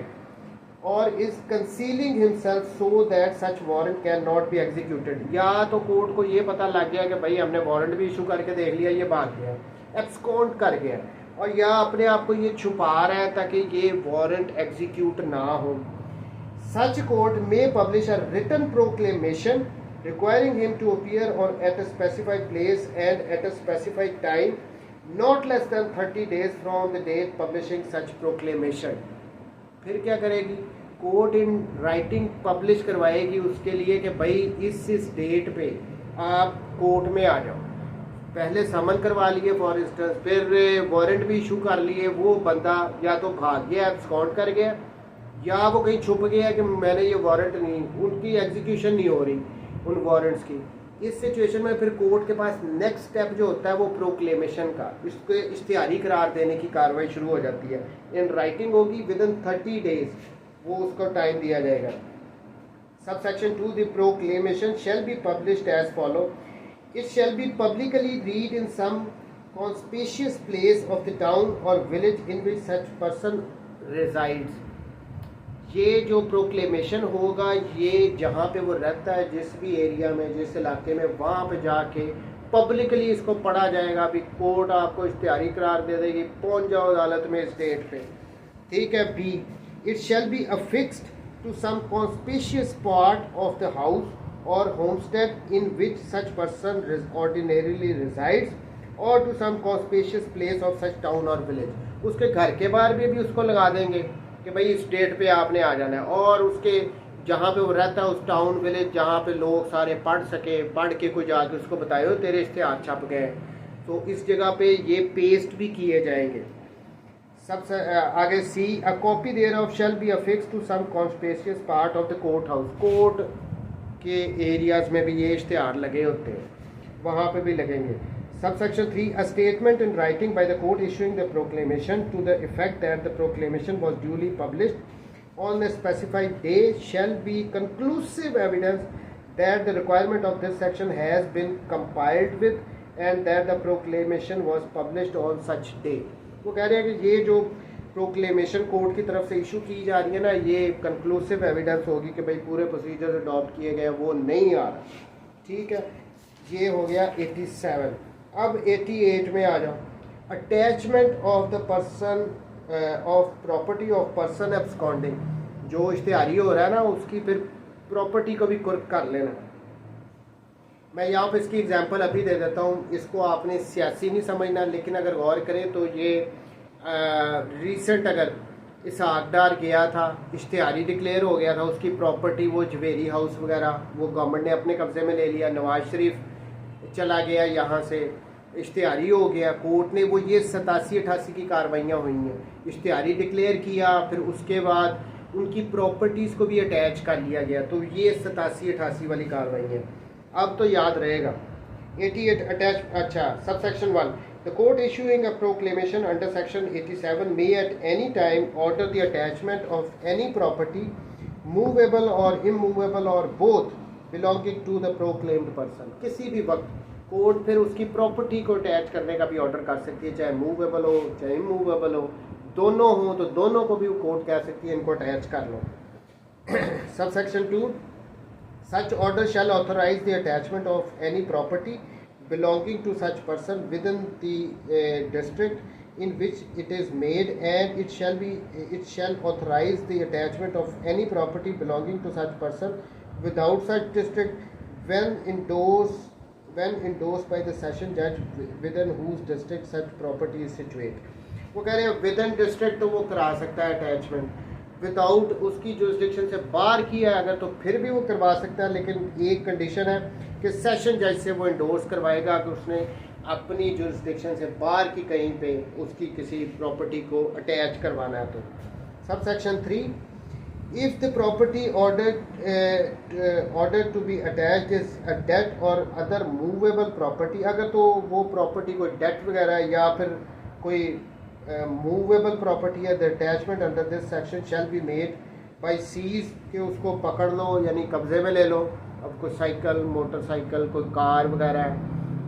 Speaker 1: or is concealing himself so that such warrant cannot be executed. या तो court को ये पता लग गया कि भाई हमने वारंट भी इशू करके देख लिया, ये भाग गया, एब्सकॉन्ड कर गया, और या अपने आप को ये छुपा रहा है ताकि ये वारंट एग्जीक्यूट ना हो. Such court may publish a written proclamation requiring him to appear at a specified place and at a specified time, not less than 30 days from the date publishing such proclamation. फिर क्या करेगी court? In writing publish करवाएगी उसके लिए कि भाई इस date पे आप कोर्ट में आ जाओ. पहले समन करवा लिए फॉर इंस्टेंस, फिर वारंट भी इशू कर लिए, वो बंदा या तो भाग गया, एब्सकॉन्ड कर गया, या वो कहीं छुप गया कि मैंने ये वारंट नहीं, उनकी एग्जीक्यूशन नहीं हो रही उन वारंट्स की. इस सिचुएशन में फिर कोर्ट के पास नेक्स्ट स्टेप जो होता है वो प्रोक्लेमेशन का, इसको इश्तिहारी करार देने की कार्रवाई शुरू हो जाती है. इन राइटिंग होगी, विद इन 30 डेज वो उसको टाइम दिया जाएगा. Subsection 2. The proclamation shall be published as follow. It shall be publicly read in some conspicuous place of the town or village in which such person resides. ये जो proclamation होगा ये जहाँ पे वो रहता है, जिस भी एरिया में, जिस इलाके में, वहाँ पे जाके पब्लिकली इसको पढ़ा जाएगा. अभी कोर्ट आपको इश्तिहारी करार दे देगी, पहुँच जाओ अदालत में इस डेट पे, ठीक है. B. It shall be affixed to some conspicuous part of the house or homestead in which such person ordinarily resides or to some conspicuous place of such town or village. उसके घर के बाहर भी उसको लगा देंगे कि भाई इस डेट पे आपने आ जाना है, और उसके जहाँ पे वो रहता है उस टाउन विलेज जहाँ पे लोग सारे पढ़ सके, पढ़ के कोई जाके उसको बताए हो तेरे इश्तिहार छप गए, तो इस जगह पे ये पेस्ट भी किए जाएंगे. सबसे आगे C. A copy thereof shall be affixed to some conspicuous part of the court house. Court के एरियाज में भी ये इश्तिहार लगे होते हैं, वहाँ पे भी लगेंगे. Subsection 3. A statement in writing by the court issuing the proclamation to the effect that the proclamation was duly published on a specified day shall be conclusive evidence that the requirement of this section has been complied with and that the proclamation was published on such day. वो कह रहे हैं कि ये जो proclamation court की तरफ से इशू की जा रही है ना, ये कंक्लूसिव एविडेंस होगी कि भाई पूरे प्रोसीजर अडॉप्ट किए गए, वो नहीं आ रहा, ठीक है. ये हो गया 87. अब 88 में आ जाओ. Attachment of the person of property of person absconding. जो इश्तिहारी हो रहा है ना उसकी फिर प्रॉपर्टी को भी कुर्क कर लेना. मैं यहाँ पे इसकी एग्जांपल अभी दे देता हूँ. इसको आपने सियासी नहीं समझना, लेकिन अगर गौर करें तो ये रिसेंट अगर इसहाकडार गया था, इश्तिहारी डिक्लेयर हो गया था, उसकी प्रॉपर्टी वो जवेरी हाउस वगैरह वो गवर्नमेंट ने अपने कब्ज़े में ले लिया। नवाज शरीफ चला गया यहाँ से, इश्तिहारी हो गया। कोर्ट ने वो ये 87-88 की कार्रवाइयाँ हुई हैं, इश्तिहारी डिक्लेयर किया, फिर उसके बाद उनकी प्रॉपर्टीज़ को भी अटैच कर लिया गया। तो ये 87-88 वाली कार्रवाइयाँ अब तो याद रहेगा। 88 अटैच, अच्छा, subsection 1, the court issuing a proclamation under section 87 may at any time order the attachment of any property, movable or immovable or both, belonging to the proclaimed person। किसी भी वक्त कोर्ट फिर उसकी प्रॉपर्टी को attach करने का भी order कर सकती है, चाहे मूवेबल हो चाहे इमूवेबल हो, दोनों हो तो दोनों को भी कोर्ट कह सकती है इनको अटैच कर लो। Subsection 2, such order shall authorize the attachment of any property belonging to such person within the district in which it is made, and it shall authorize the attachment of any property belonging to such person without such district when endorsed by the session judge within whose district such property is situate। वो कह रहे हैं within district तो वो करा सकता है attachment, without उसकी जुरिस्डिक्शन से बाहर किया है अगर तो फिर भी वो करवा सकता है, लेकिन एक कंडीशन है कि सेशन जज से वो इंडोर्स करवाएगा कि उसने अपनी जुरिस्डिक्शन से बाहर की कहीं पे उसकी किसी प्रॉपर्टी को अटैच करवाना है। तो subsection 3, if the property order to be attached is a debt or other movable property, अगर तो वो प्रॉपर्टी कोई डेट वगैरह या फिर कोई मूवेबल प्रॉपर्टी है, the attachment under this section shall be made by seize, कि उसको पकड़ लो यानी कब्जे में ले लो। अब कोई साइकिल, मोटरसाइकिल, कोई कार वगैरह है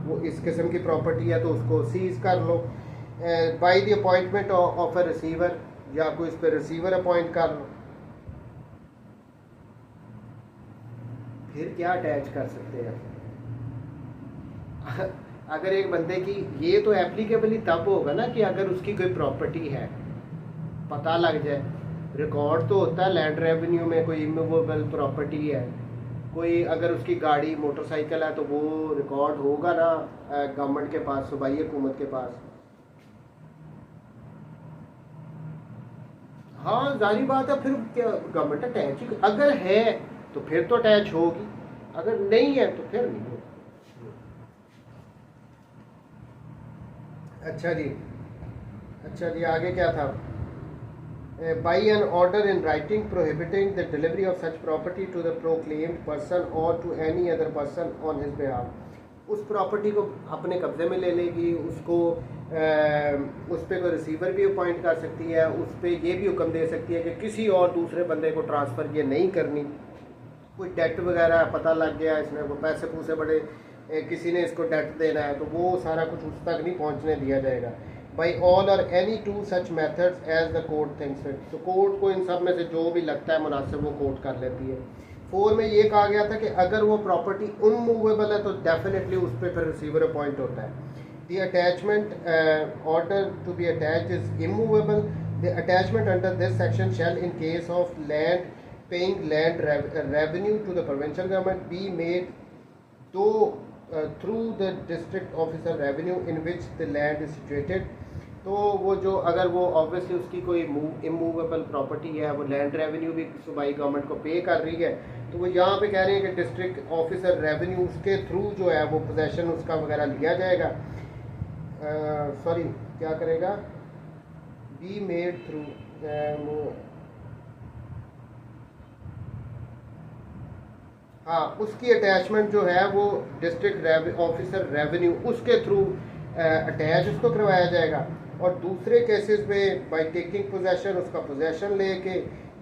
Speaker 1: वो इस किस्म की प्रॉपर्टी है तो उसको सीज कर लो। By the appointment of a receiver, या कोई इस पर रिसीवर अपॉइंट कर लो। फिर क्या अटैच कर सकते हैं अगर एक बंदे की, ये तो एप्लीकेबल ही तब होगा ना कि अगर उसकी कोई प्रॉपर्टी है, पता लग जाए, रिकॉर्ड तो होता है लैंड रेवेन्यू में कोई इमूवेबल प्रॉपर्टी है, कोई अगर उसकी गाड़ी मोटरसाइकिल है तो वो रिकॉर्ड होगा ना गवर्नमेंट के पास, सूबाई हुकूमत के पास। हाँ जाहिर बात है, फिर क्या गवर्नमेंट अटैच ही, अगर है तो फिर तो अटैच होगी, अगर नहीं है तो फिर नहीं होगी। अच्छा जी आगे क्या था? By an order in writing prohibiting the delivery of such property to the proclaimed person or to any other person on his behalf, उस प्रॉपर्टी को अपने कब्जे में ले लेगी, उसको उस पर कोई रिसीवर भी अपॉइंट कर सकती है, उस पर यह भी हुक्म दे सकती है कि किसी और दूसरे बंदे को ट्रांसफ़र ये नहीं करनी। कोई डेट वगैरह पता लग गया, इसमें वो पैसे पूसे बड़े, किसी ने इसको डेट देना है तो वो सारा कुछ उस तक नहीं पहुंचने दिया जाएगा। By all or any two such methods as the court thinks fit, तो कोर्ट को इन सब में से जो भी लगता है मुनासिब वो कोर्ट कर लेती है। 4 में ये कहा गया था कि अगर वो प्रॉपर्टी अनमूवेबल है तो डेफिनेटली उस पर फिर रिसीवर अपॉइंट होता है। The attachment order to be attached is immovable, the attachment under this section shall in case of land paying land revenue to the provincial government be made through the district officer revenue in which the land is situated। तो वो जो अगर वो obviously उसकी कोई immovable property है, वो land revenue भी सूबाई गवर्नमेंट को पे कर रही है, तो वो यहाँ पे कह रहे हैं कि डिस्ट्रिक्ट ऑफिसर रेवेन्यू उसके थ्रू जो है वो पोजेशन उसका वगैरह लिया जाएगा। सॉरी क्या करेगा? बी मेड थ्रू, हाँ उसकी अटैचमेंट जो है वो डिस्ट्रिक्ट ऑफिसर रेवेन्यू उसके थ्रू अटैच उसको करवाया जाएगा। और दूसरे केसेस में बाय टेकिंग पोजेशन, उसका पोजेशन लेके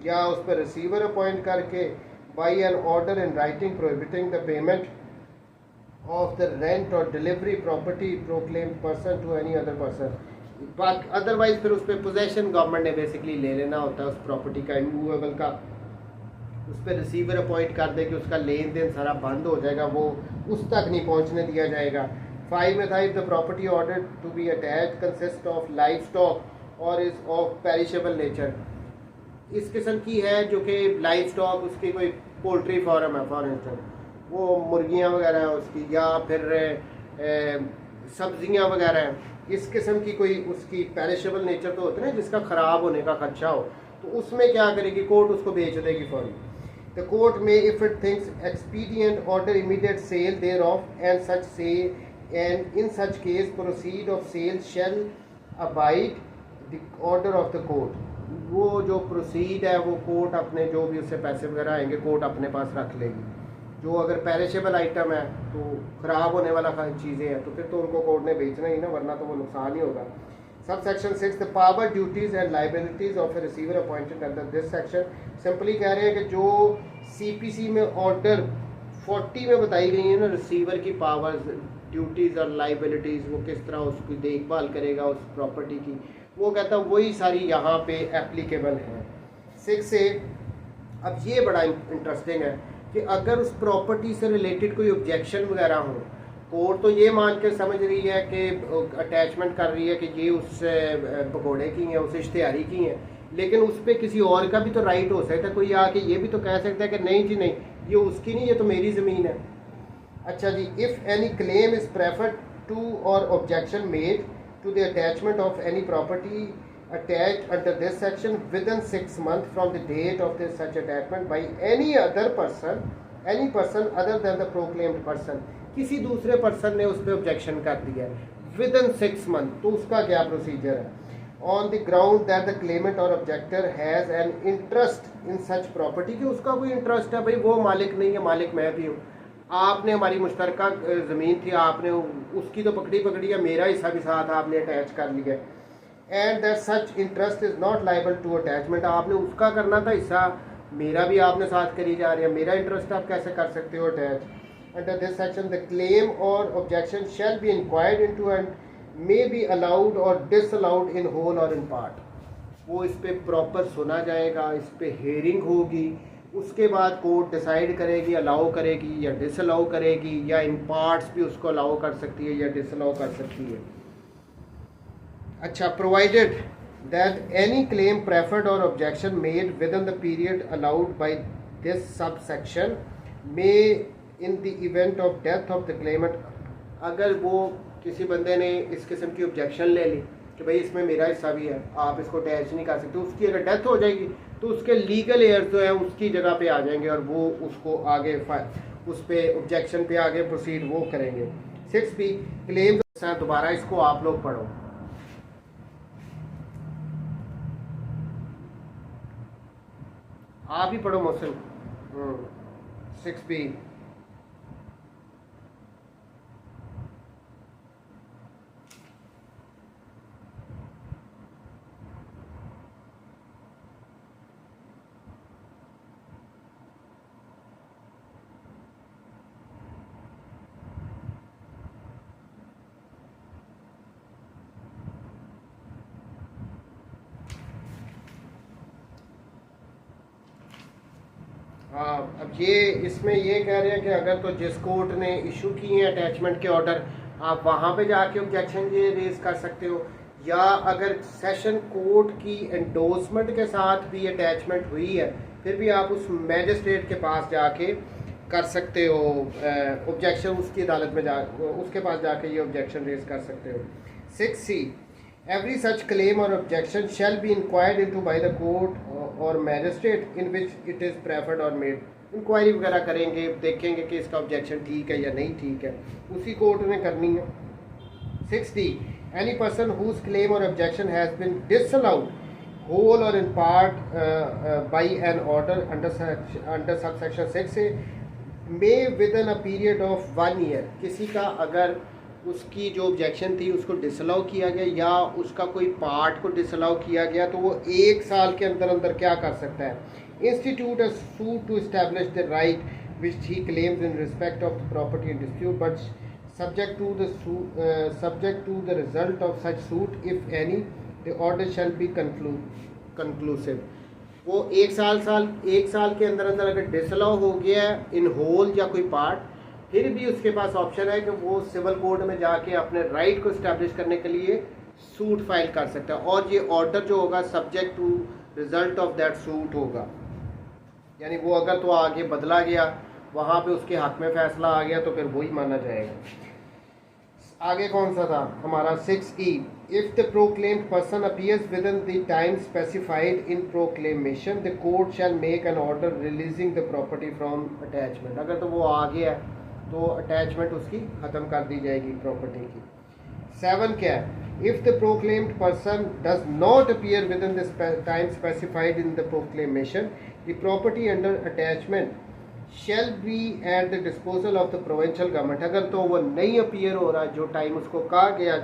Speaker 1: या उस पर रिसीवर अपॉइंट करके, by an order in writing prohibiting the payment of the rent or delivery property proclaimed person to any other person. Otherwise फिर उस पर पोजेशन गवर्नमेंट ने बेसिकली ले लेना होता है उस प्रॉपर्टी का, इमूवेबल का, उस पर रिसीवर अपॉइंट कर दे कि उसका लेन देन सारा बंद हो जाएगा, वो उस तक नहीं पहुंचने दिया जाएगा। 5 में था if the property order to be attach consist of livestock or is of perishable nature, इस किस्म की है जो कि लाइफ स्टॉक उसकी कोई पोल्ट्री फार्म है फॉर इंस्टेंस, वो मुर्गियाँ वगैरह है उसकी, या फिर सब्जियाँ वगैरह हैं, इस किस्म की कोई उसकी पेरिशेबल नेचर तो होता है ना, जिसका ख़राब होने का खदशा हो, तो उसमें क्या करेगी कोर्ट, उसको बेच देगी फौरी। The court may if it thinks expedient order immediate sale thereof and in such case proceed of sale shall abide the order of the court. वो जो प्रोसीड है वो कोर्ट अपने जो भी उससे पैसे वगैरह आएंगे कोर्ट अपने पास रख लेगी। जो अगर पेरिशेबल आइटम है तो ख़राब होने वाला चीज़ें हैं तो फिर तो उनको कोर्ट ने बेचना ही ना, वरना तो वो नुकसान ही होगा। Sub section 6 the power duties and liabilities of A receiver appointed under this section. Simply कह रहे हैं कि जो CPC में ऑर्डर 40 में बताई गई है ना, रिसीवर की पावर्स, ड्यूटीज़ और लाइबिलिटीज़, वो किस तरह उसकी देखभाल करेगा उस प्रॉपर्टी की, वो कहता है वही सारी यहाँ पे एप्लीकेबल है 6 से। अब ये बड़ा इंटरेस्टिंग है कि अगर उस प्रॉपर्टी से रिलेटेड कोई ऑब्जेक्शन वगैरह हो, कोर्ट तो ये मान के समझ रही है कि अटैचमेंट कर रही है कि ये उस पकौड़े की हैं, उस इश्तिहारी की हैं, लेकिन उस पर किसी और का भी तो राइट हो सकता है। कोई आके ये भी तो कह सकता है कि नहीं जी नहीं, ये उसकी नहीं, ये तो मेरी ज़मीन है। अच्छा जी, if any claim is preferred to or objection made to the attachment of any property attached under this section within 6 months from the date of this such attachment by any person other than the proclaimed person। किसी दूसरे person ने उस पर objection कर दिया है within 6 month, तो उसका क्या प्रोसीजर है। On the ground that the claimant or objector has an interest in such property, कि उसका कोई इंटरेस्ट है, भाई वो मालिक नहीं है, मालिक मैं भी हूँ, आपने हमारी मुश्तरका ज़मीन थी, आपने उसकी तो पकड़ी है, मेरा हिस्सा भी साथ आपने अटैच कर लिया, and that such interest is not liable to attachment. आपने उसका करना था हिस्सा, मेरा भी आपने साथ करी जा रही है, मेरा इंटरेस्ट आप कैसे कर सकते हो attach. Under this section the claim or objection shall be inquired into and may be allowed or disallowed in whole or in part. वो इस पर प्रॉपर सुना जाएगा, इस पर हेयरिंग होगी, उसके बाद कोर्ट डिसाइड करेगी अलाउ करेगी या डिसअलाउ करेगी, या इन पार्ट्स भी उसको अलाउ कर सकती है या डिसअलाउ कर सकती है। अच्छा, provided that any claim preferred or objection made within the period allowed by this subsection may in the event of death of the claimant. अगर वो किसी बंदे ने इस किस्म की ऑब्जेक्शन ले ली कि भाई इसमें मेरा हिस्सा भी है, आप इसको अटैच नहीं कर सकते, उसकी अगर डेथ हो जाएगी तो उसके लीगल एयर्स जो है उसकी जगह पे आ जाएंगे और वो उसको आगे उस पे ऑब्जेक्शन पे आगे प्रोसीड वो करेंगे। 6B क्लेम, दोबारा इसको आप लोग पढ़ो, आप ही पढ़ो मोहसिन। 6B हाँ, अब ये इसमें ये कह रहे हैं कि अगर तो जिस कोर्ट ने इशू किए हैं अटैचमेंट के ऑर्डर, आप वहाँ पे जाके ऑब्जेक्शन ये रेज कर सकते हो, या अगर सेशन कोर्ट की एंडोर्समेंट के साथ भी अटैचमेंट हुई है फिर भी आप उस मैजिस्ट्रेट के पास जाके कर सकते हो ऑब्जेक्शन, उसकी अदालत में उसके पास जाके ये ऑब्जेक्शन रेज कर सकते हो। 6C Every such claim or objection shall be inquired into by the court or magistrate in which it is preferred or made। Inquiry वगैरह करेंगे, देखेंगे कि इसका ऑब्जेक्शन ठीक है या नहीं ठीक है, उसी कोर्ट ने करनी है। 6D Any person whose claim or objection has been disallowed whole or in part by an order under subsection 6A may within a period of 1 year, किसी का अगर उसकी जो ऑब्जेक्शन थी उसको डिसअलाउ किया गया या उसका कोई पार्ट को डिसअलाउ किया गया, तो वो 1 साल के अंदर अंदर क्या कर सकता है, institute a suit to establish the right which he claims in respect of the property in dispute but subject to the result of such suit if any the order shall be conclusive. वो 1 साल के अंदर अंदर अगर disallow हो गया है in whole या कोई पार्ट, फिर भी उसके पास ऑप्शन है कि वो सिविल कोर्ट में जाके अपने राइट को इस्टेब्लिश करने के लिए सूट फाइल कर सकता है, और ये ऑर्डर जो होगा subject to result of that suit होगा। यानी वो अगर तो आगे बदला गया, वहाँ पे उसके हक में फैसला आ गया तो फिर वही माना जाएगा। आगे कौन सा था हमारा 6E, if the proclaimed person appears with in the time specified in proclamation the court shell make an order releasing the property from attachment. अगर तो वो आ गया तो अटैचमेंट उसकी ख़त्म कर दी जाएगी प्रॉपर्टी की। 7 क्या है, if the proclaimed person does not appear with in the time specified in the proclamation the property under attachment shall be at the disposal of the provincial government। अगर तो वो नहीं अपीयर हो रहा जो टाइम उसको कहा गया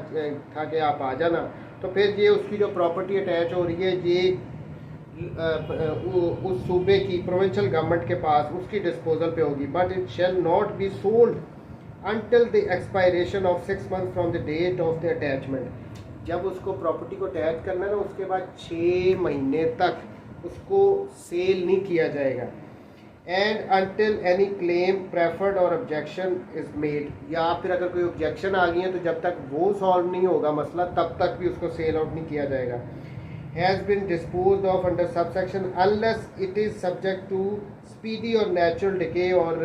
Speaker 1: था कि आप आ जाना, तो फिर ये उसकी जो प्रॉपर्टी अटैच हो रही है ये उस सूबे की प्रोविंशियल गवर्नमेंट के पास उसकी डिस्पोजल पे होगी। But it shall not be sold until the expiration of 6 months from the date of the attachment. जब उसको प्रॉपर्टी को अटैच करना है ना, उसके बाद 6 महीने तक उसको सेल नहीं किया जाएगा। And until any claim preferred or objection is made, या फिर अगर कोई ऑब्जेक्शन आ गई है तो जब तक वो सॉल्व नहीं होगा मसला तब तक भी उसको सेल आउट नहीं किया जाएगा। Has been disposed of under subsection unless it is subject to speedy or natural decay or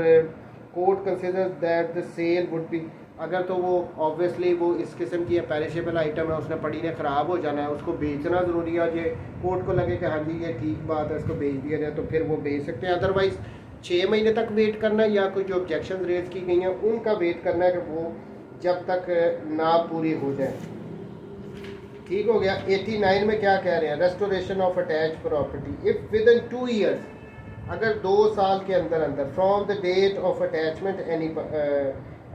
Speaker 1: court consider that the sale would be. अगर तो वो ऑब्वियसली वो इस किस्म की पेरिशेबल आइटम है, उसने पड़ी ने ख़राब हो जाना है, उसको बेचना ज़रूरी है। ये कोर्ट को लगे कि हाँ जी ये ठीक बात है, इसको बेच दिया जाए, तो फिर वो बेच सकते हैं। अदरवाइज़ 6 महीने तक वेट करना है, या कोई जो ऑब्जेक्शन रेज की गई हैं उनका वेट करना है कि वो जब तक ना पूरी हो जाए। ठीक हो गया। 89 में क्या कह रहे हैं, restoration of attach property if within 2 years, अगर 2 साल के अंदर अंदर from the date of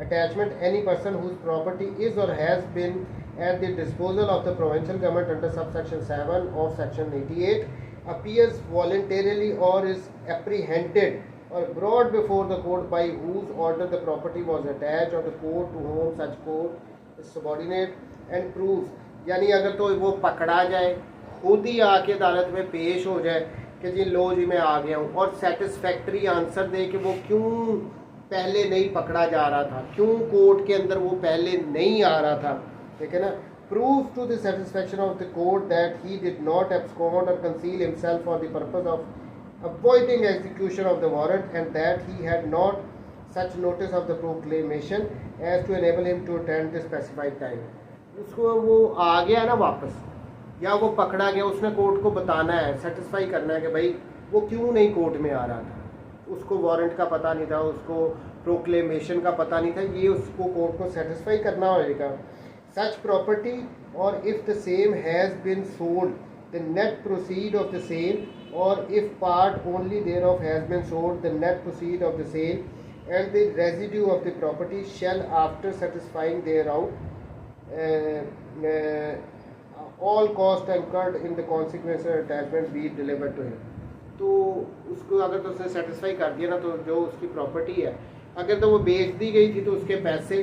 Speaker 1: attachment any person whose property is or has been at the disposal of the provincial government under subsection 7 of section 88 appears voluntarily or is apprehended or brought before the court by whose order the property was attached or the court to whom such court is subordinate and proves, यानी अगर तो वो पकड़ा जाए, खुद ही आके अदालत में पेश हो जाए कि जी लो जी मैं आ गया हूँ, और सेटिस्फैक्ट्री आंसर दे कि वो क्यों पहले नहीं पकड़ा जा रहा था, क्यों कोर्ट के अंदर वो पहले नहीं आ रहा था, ठीक है ना। Prove to the satisfaction of the court that he did not abscond or conceal himself for the purpose of avoiding execution of the warrant and that he had not such notice of the proclamation as to enable him to attend the specified time. उसको वो आ गया ना वापस, या वो पकड़ा गया, उसने कोर्ट को बताना है, सेटिस्फाई करना है कि भाई वो क्यों नहीं कोर्ट में आ रहा था, उसको वारंट का पता नहीं था, उसको प्रोक्लेमेशन का पता नहीं था, ये उसको कोर्ट को सेटिस्फाई करना होगा। Such property or if the same has been sold the net proceed of the sale or if part only thereof has been sold the net proceed of the sale and the residue of the property shall after satisfying thereout all cost incurred in the consequence of attachment be delivered to him। तो उसको अगर तो उसने satisfy कर दिया ना, तो जो उसकी प्रॉपर्टी है अगर तो वो बेच दी गई थी तो उसके पैसे,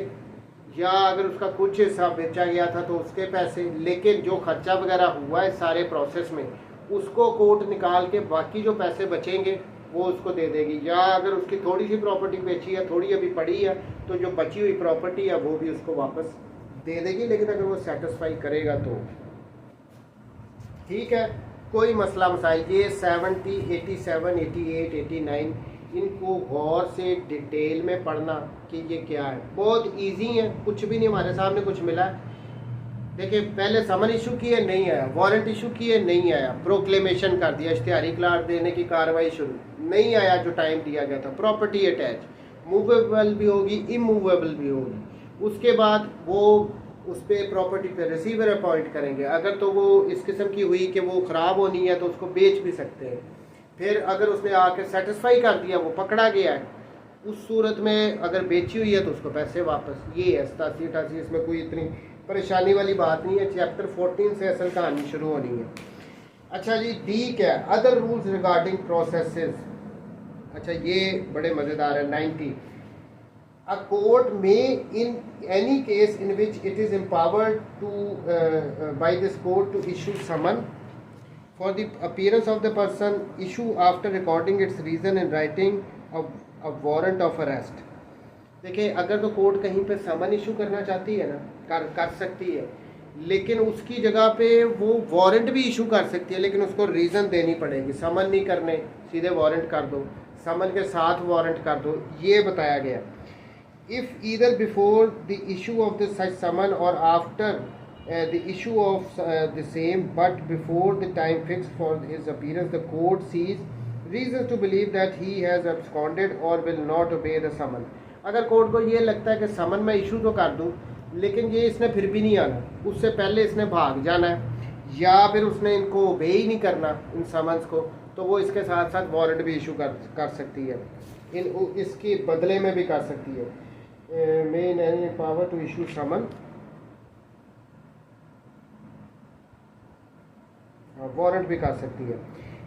Speaker 1: या अगर उसका कुछ हिस्सा बेचा गया था तो उसके पैसे, लेकिन जो खर्चा वगैरह हुआ है सारे प्रोसेस में उसको कोर्ट निकाल के बाकी जो पैसे बचेंगे वो उसको दे देगी। या अगर उसकी थोड़ी सी प्रॉपर्टी बेची है, थोड़ी अभी पड़ी है, तो जो बची हुई प्रॉपर्टी है वो भी उसको वापस दे देगी, लेकिन अगर वो सेटिस्फाई करेगा तो ठीक है, कोई मसला मसाइल। ये 70, 87, 88, 89 इनको गौर से डिटेल में पढ़ना कि ये क्या है, बहुत इजी है, कुछ भी नहीं हमारे सामने कुछ मिला है। देखिए पहले समन इशू की है, नहीं आया, वारंट इशू की है, नहीं आया, प्रोक्लेमेशन कर दिया, इश्तिहारी इकरार देने की कार्रवाई शुरू, नहीं आया जो टाइम दिया गया था, प्रॉपर्टी अटैच, मूवेबल भी होगी, इमूवेबल भी होगी, उसके बाद वो उस पर प्रॉपर्टी पे रिसीवर अपॉइंट करेंगे। अगर तो वो इस किस्म की हुई कि वो ख़राब होनी है तो उसको बेच भी सकते हैं। फिर अगर उसने आके सेटिस्फाई कर दिया, वो पकड़ा गया है, उस सूरत में अगर बेची हुई है तो उसको पैसे वापस। ये है 87, 88, इसमें कोई इतनी परेशानी वाली बात नहीं है। चैप्टर 14 से असल कहानी शुरू होनी है। अच्छा जी, डी क्या है, अदर रूल्स रिगार्डिंग प्रोसेसेस। अच्छा ये बड़े मज़ेदार है। 90, a court may in any case in which it is empowered to by this court to issue summon for the appearance of the person issue after recording its reason in writing a warrant of arrest। देखिए अगर तो court कहीं पे समन issue करना चाहती है ना, कर सकती है, लेकिन उसकी जगह पे वो वारंट भी इशू कर सकती है, लेकिन उसको रीज़न देनी पड़ेगी। समन नहीं करने, सीधे वारंट कर दो, समन के साथ वारंट कर दो, ये बताया गया। if either before the issue of the such summon or after the issue of the same, but before the time fixed for his appearance, the court sees reasons to believe that he has absconded or will not obey the summon. अगर court को ये लगता है कि समन मैं issue तो कर दूं लेकिन ये इसने फिर भी नहीं आना, उससे पहले इसने भाग जाना है या फिर उसने इनको ओबे ही नहीं करना इन समन्स को, तो वो इसके साथ साथ वारंट भी इशू कर सकती है, इसके बदले में भी कर सकती है। मेन any power to issue summon, warrant भी कर सकती है।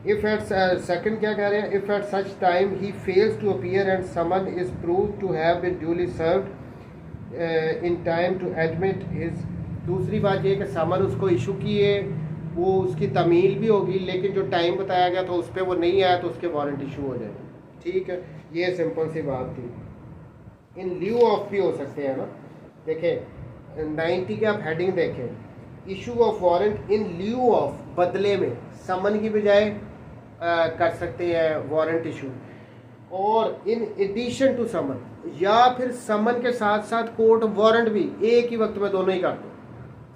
Speaker 1: इफ एट सेकंड क्या कह रहे हैं, if at such time he fails to appear and summon is prove to have been duly served in time to admit his. दूसरी बात ये कि समन उसको इशू किए, वो उसकी तमील भी होगी लेकिन जो टाइम बताया गया तो उस पर वो नहीं आया तो उसके वारंट इशू हो जाएगा। ठीक है, ये सिंपल सी बात थी। इन ल्यू ऑफ भी हो सकते हैं ना, देखें 90 के आप हेडिंग देखें, issue of warrant in lieu of, बदले में, समन की बजाय कर सकते हैं वारंट इशू, और इन एडिशन टू समन, या फिर समन के साथ साथ कोर्ट वारंट भी एक ही वक्त में दोनों ही कर दो,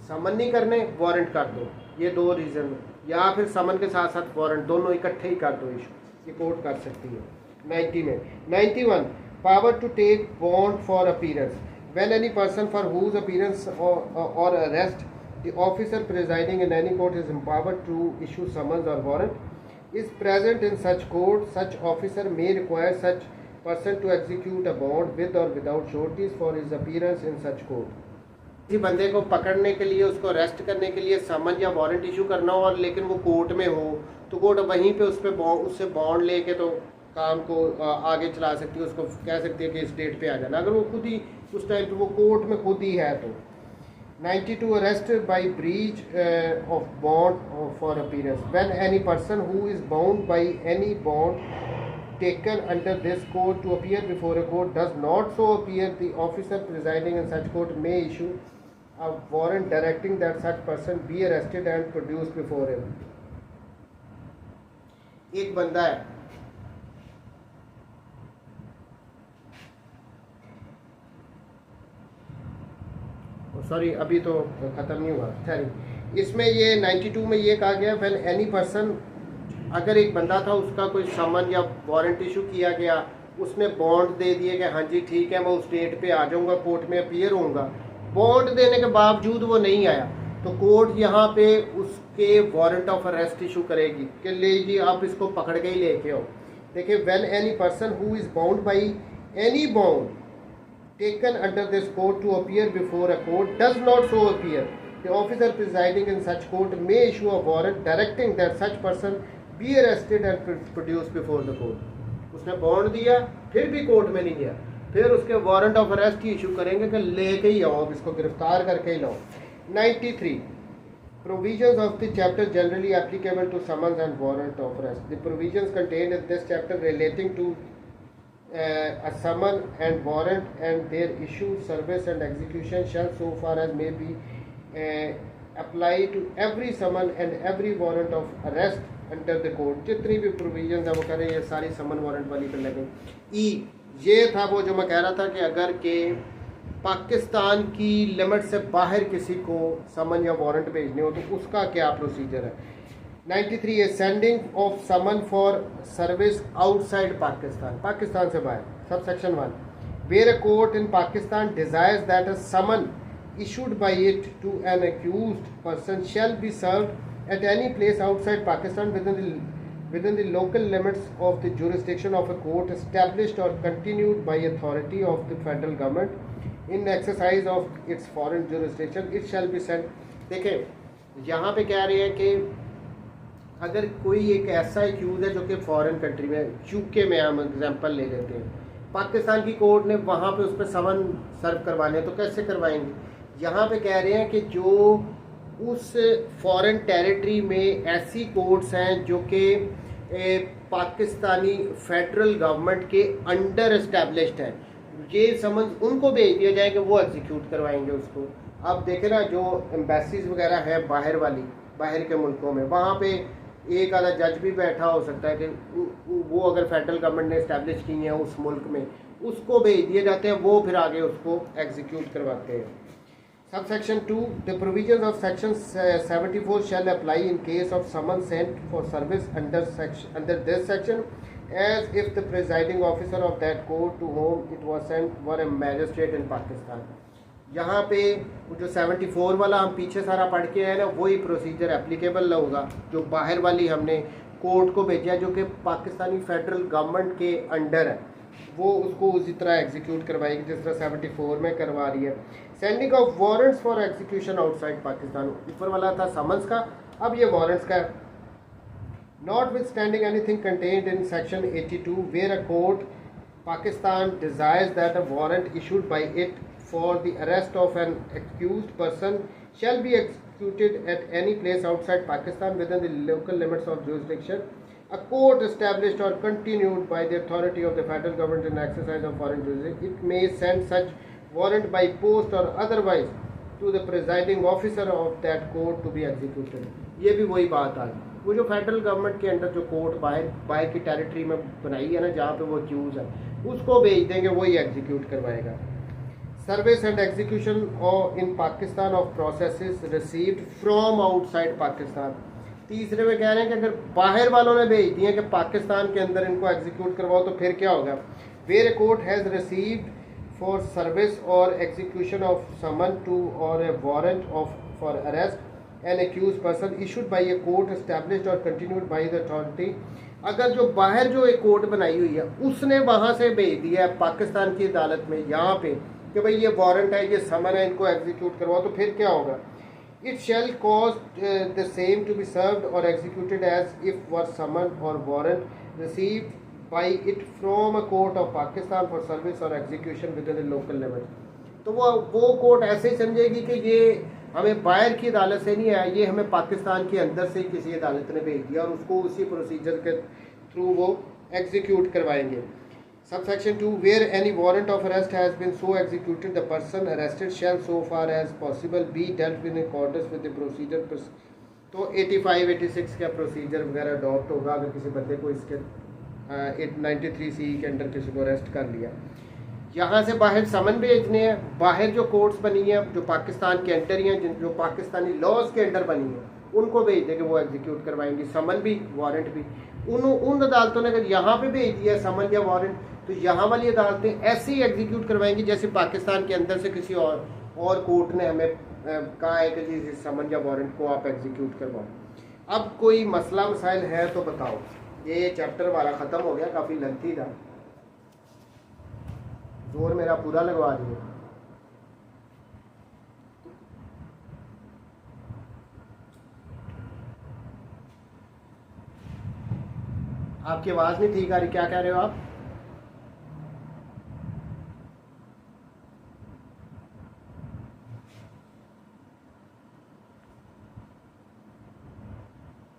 Speaker 1: समन नहीं करने वारंट कर दो, ये दो रीज़न, या फिर समन के साथ साथ वारंट दोनों इकट्ठे ही कर दो इशू, ये कोर्ट कर सकती है। 90 में 91 power to take bond for appearance, when any person for whose appearance or arrest the officer presiding in any court is empowered to issue summons or warrant is present in such court, such officer may require such person to execute a bond with or without sureties for his appearance in such court. किसी बंदे को पकड़ने के लिए, उसको arrest करने के लिए समन या वारंट इशू करना हो और लेकिन वो कोर्ट में हो तो कोर्ट वहीं पे उससे बॉन्ड लेके तो काम को आगे चला सकती है, उसको कह सकती है कि इस डेट पे आ जाना, अगर वो खुद ही उस टाइम पे वो कोर्ट में खुद ही है तो। 92 arrested by breach of bond for appearance, when any person who is bound by any bond taken under this code to appear before a court does not so appear, the officer presiding in such court may issue a warrant directing that such person be arrested and produced before him. एक बंदा है, sorry अभी तो ख़त्म नहीं हुआ, sorry, इसमें ये 92 में ये कहा गया व्हेन एनी पर्सन, अगर एक बंदा था उसका कोई समन या वारंट इशू किया गया, उसने बॉन्ड दे दिए कि हाँ जी ठीक है मैं उस डेट पे आ जाऊंगा, कोर्ट में अपीयर होऊंगा, बॉन्ड देने के बावजूद वो नहीं आया तो कोर्ट यहाँ पे उसके वारंट ऑफ अरेस्ट इशू करेगी कि ले जी आप इसको पकड़ के ही लेके आओ। देखिए when any person who is bound by any bond taken under this code to appear before a court does not so appear, the officer presiding in such court may issue a warrant directing that such person be arrested and produced before the court. उसने bond दिया फिर भी court में नहीं गया, फिर उसके warrant of arrest he issue करेंगे कि लेके ही आओ, अब इसको गिरफ्तार करके ही लाओ। 93 provisions of the chapter generally applicable to summons and warrant of arrest. The provisions contained in this chapter relating to a summon and warrant and their issue, service and execution shall so far as may be apply to every summon and every warrant of arrest under the code. जितनी भी provision है वो करें ये सारी समन warrant वाली पे लगे। ई ये था वो जो मैं कह रहा था कि अगर के पाकिस्तान की लिमिट से बाहर किसी को समन या वारंट भेजने हो तो उसका क्या प्रोसीजर है। 93 है sending of summon for service outside Pakistan, Pakistan से बाहर। Subsection 1 where a court in Pakistan desires that a summon issued by it to an accused person shall be served at any place outside Pakistan within the local limits of the jurisdiction of a court established or continued by authority of the federal government in exercise of its foreign jurisdiction, it shall be sent। देखें यहाँ पे कह रहे हैं कि अगर कोई एक ऐसा एक्यूज है जो कि फॉरेन कंट्री में, यूके में हम एग्जांपल ले लेते हैं, पाकिस्तान की कोर्ट ने वहाँ पे उस पर समन सर्व करवाने तो कैसे करवाएंगे। यहाँ पे कह रहे हैं कि जो उस फॉरेन टेरिटरी में ऐसी कोर्ट्स हैं जो कि पाकिस्तानी फेडरल गवर्नमेंट के अंडर एस्टेब्लिश्ड हैं, ये समन उनको भेज दिया जाए कि वो एग्जीक्यूट करवाएंगे उसको। अब देखें ना जो एम्बेसीज वगैरह है बाहर वाली, बाहर के मुल्कों में, वहाँ पे एक आधा जज भी बैठा हो सकता है कि वो अगर फेडरल गवर्नमेंट ने इस्टेब्लिश की है उस मुल्क में उसको भेज दिए जाते हैं, वो फिर आगे उसको एग्जीक्यूट करवाते हैं। Subsection 2, the provisions of section 74 shall apply in case of summons sent for service under this section, as if the presiding officer of that court to whom it was sent were a magistrate in Pakistan. यहाँ पे वो जो 74 वाला हम पीछे सारा पढ़ के आए ना, वही प्रोसीजर एप्लीकेबल होगा जो बाहर वाली हमने कोर्ट को भेजा जो कि पाकिस्तानी फेडरल गवर्नमेंट के अंडर है, वो उसको उसी तरह एग्जीक्यूट करवाएगी जिस तरह 74 में करवा रही है। Sending of warrants for execution outside Pakistan, ऊपर वाला था समन्स का, अब ये वारंट्स का। Notwithstanding anything contained in section 82 where a court Pakistan desires that a warrant issued by it for the arrest of an accused person shall be executed at any place outside Pakistan within the local limits of jurisdiction, a court established or continued by the authority of the federal government in exercise of foreign jurisdiction, it may send such warrant by post or otherwise to the presiding officer of that court to be executed. ये भी वही बात आ गई, वो जो federal government के under जो court बाहर की टेरिटरी में बनाई है ना, जहाँ पे वो एक्यूज है, उसको भेज देंगे, वही एग्जीक्यूट करवाएगा। Service and execution in Pakistan of processes received from outside Pakistan. तीसरे में कह रहे हैं कि अगर बाहर वालों ने भेज दिए कि पाकिस्तान के अंदर इनको एग्जीक्यूट करवाओ, तो फिर क्या होगा। Where a court has received for service or execution of summon to or a warrant of for arrest an accuse person issued by a court established or continued by the authority, अगर जो बाहर जो एक court बनाई हुई है उसने वहाँ से भेज दिया है पाकिस्तान की अदालत में यहाँ पे कि भाई ये वारंट है, ये समन है, इनको एग्जीक्यूट करवाओ, तो फिर क्या होगा। It shall cause the same to be served or executed as if were summon or warrant received by it from a court of Pakistan for service or execution within the local limit. तो वो court ऐसे ही समझेगी कि ये हमें बाहर की अदालत से नहीं आया, ये हमें पाकिस्तान के अंदर से किसी अदालत ने भेज दिया और उसको उसी प्रोसीजर के थ्रू वो एग्जीक्यूट करवाएंगे। Subsection 2, where any warrant of arrest has been so executed, the person arrested shall so far as possible be dealt with in accordance with the procedure। तो 85-86 का प्रोसीजर वगैरह अडॉप्ट होगा अगर किसी बंदे को इसके 93C के अंडर किसी को अरेस्ट कर लिया। यहाँ से बाहर समन भेजने हैं, बाहर जो कोर्ट्स बनी हैं जो पाकिस्तान के अंडर ही हैं, जो पाकिस्तानी लॉज के अंडर बनी हैं, उनको भेज देंगे, वो एग्जीक्यूट करवाएंगी, समन भी वारंट भी। उन अदालतों ने अगर यहाँ पे भेज दिया समन या वारंट, तो यहाँ वाली अदालतें ऐसे ही एग्जीक्यूट करवाएंगी जैसे पाकिस्तान के अंदर से किसी और कोर्ट ने हमें कहा है कि जी समन या वारंट को आप एग्जीक्यूट करवाओ। अब कोई मसला मसाइल है तो बताओ। ये चैप्टर हमारा ख़त्म हो गया, काफ़ी लेंथी था, जोर मेरा पूरा लगवा दिया। आपकी आवाज़ नहीं ठीक आ रही, क्या कह रहे हो आप।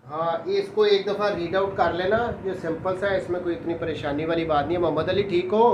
Speaker 1: हाँ, इसको एक दफ़ा रीड आउट कर लेना, ये सिंपल सा है, इसमें कोई इतनी परेशानी वाली बात नहीं है। मोहम्मद अली ठीक हो।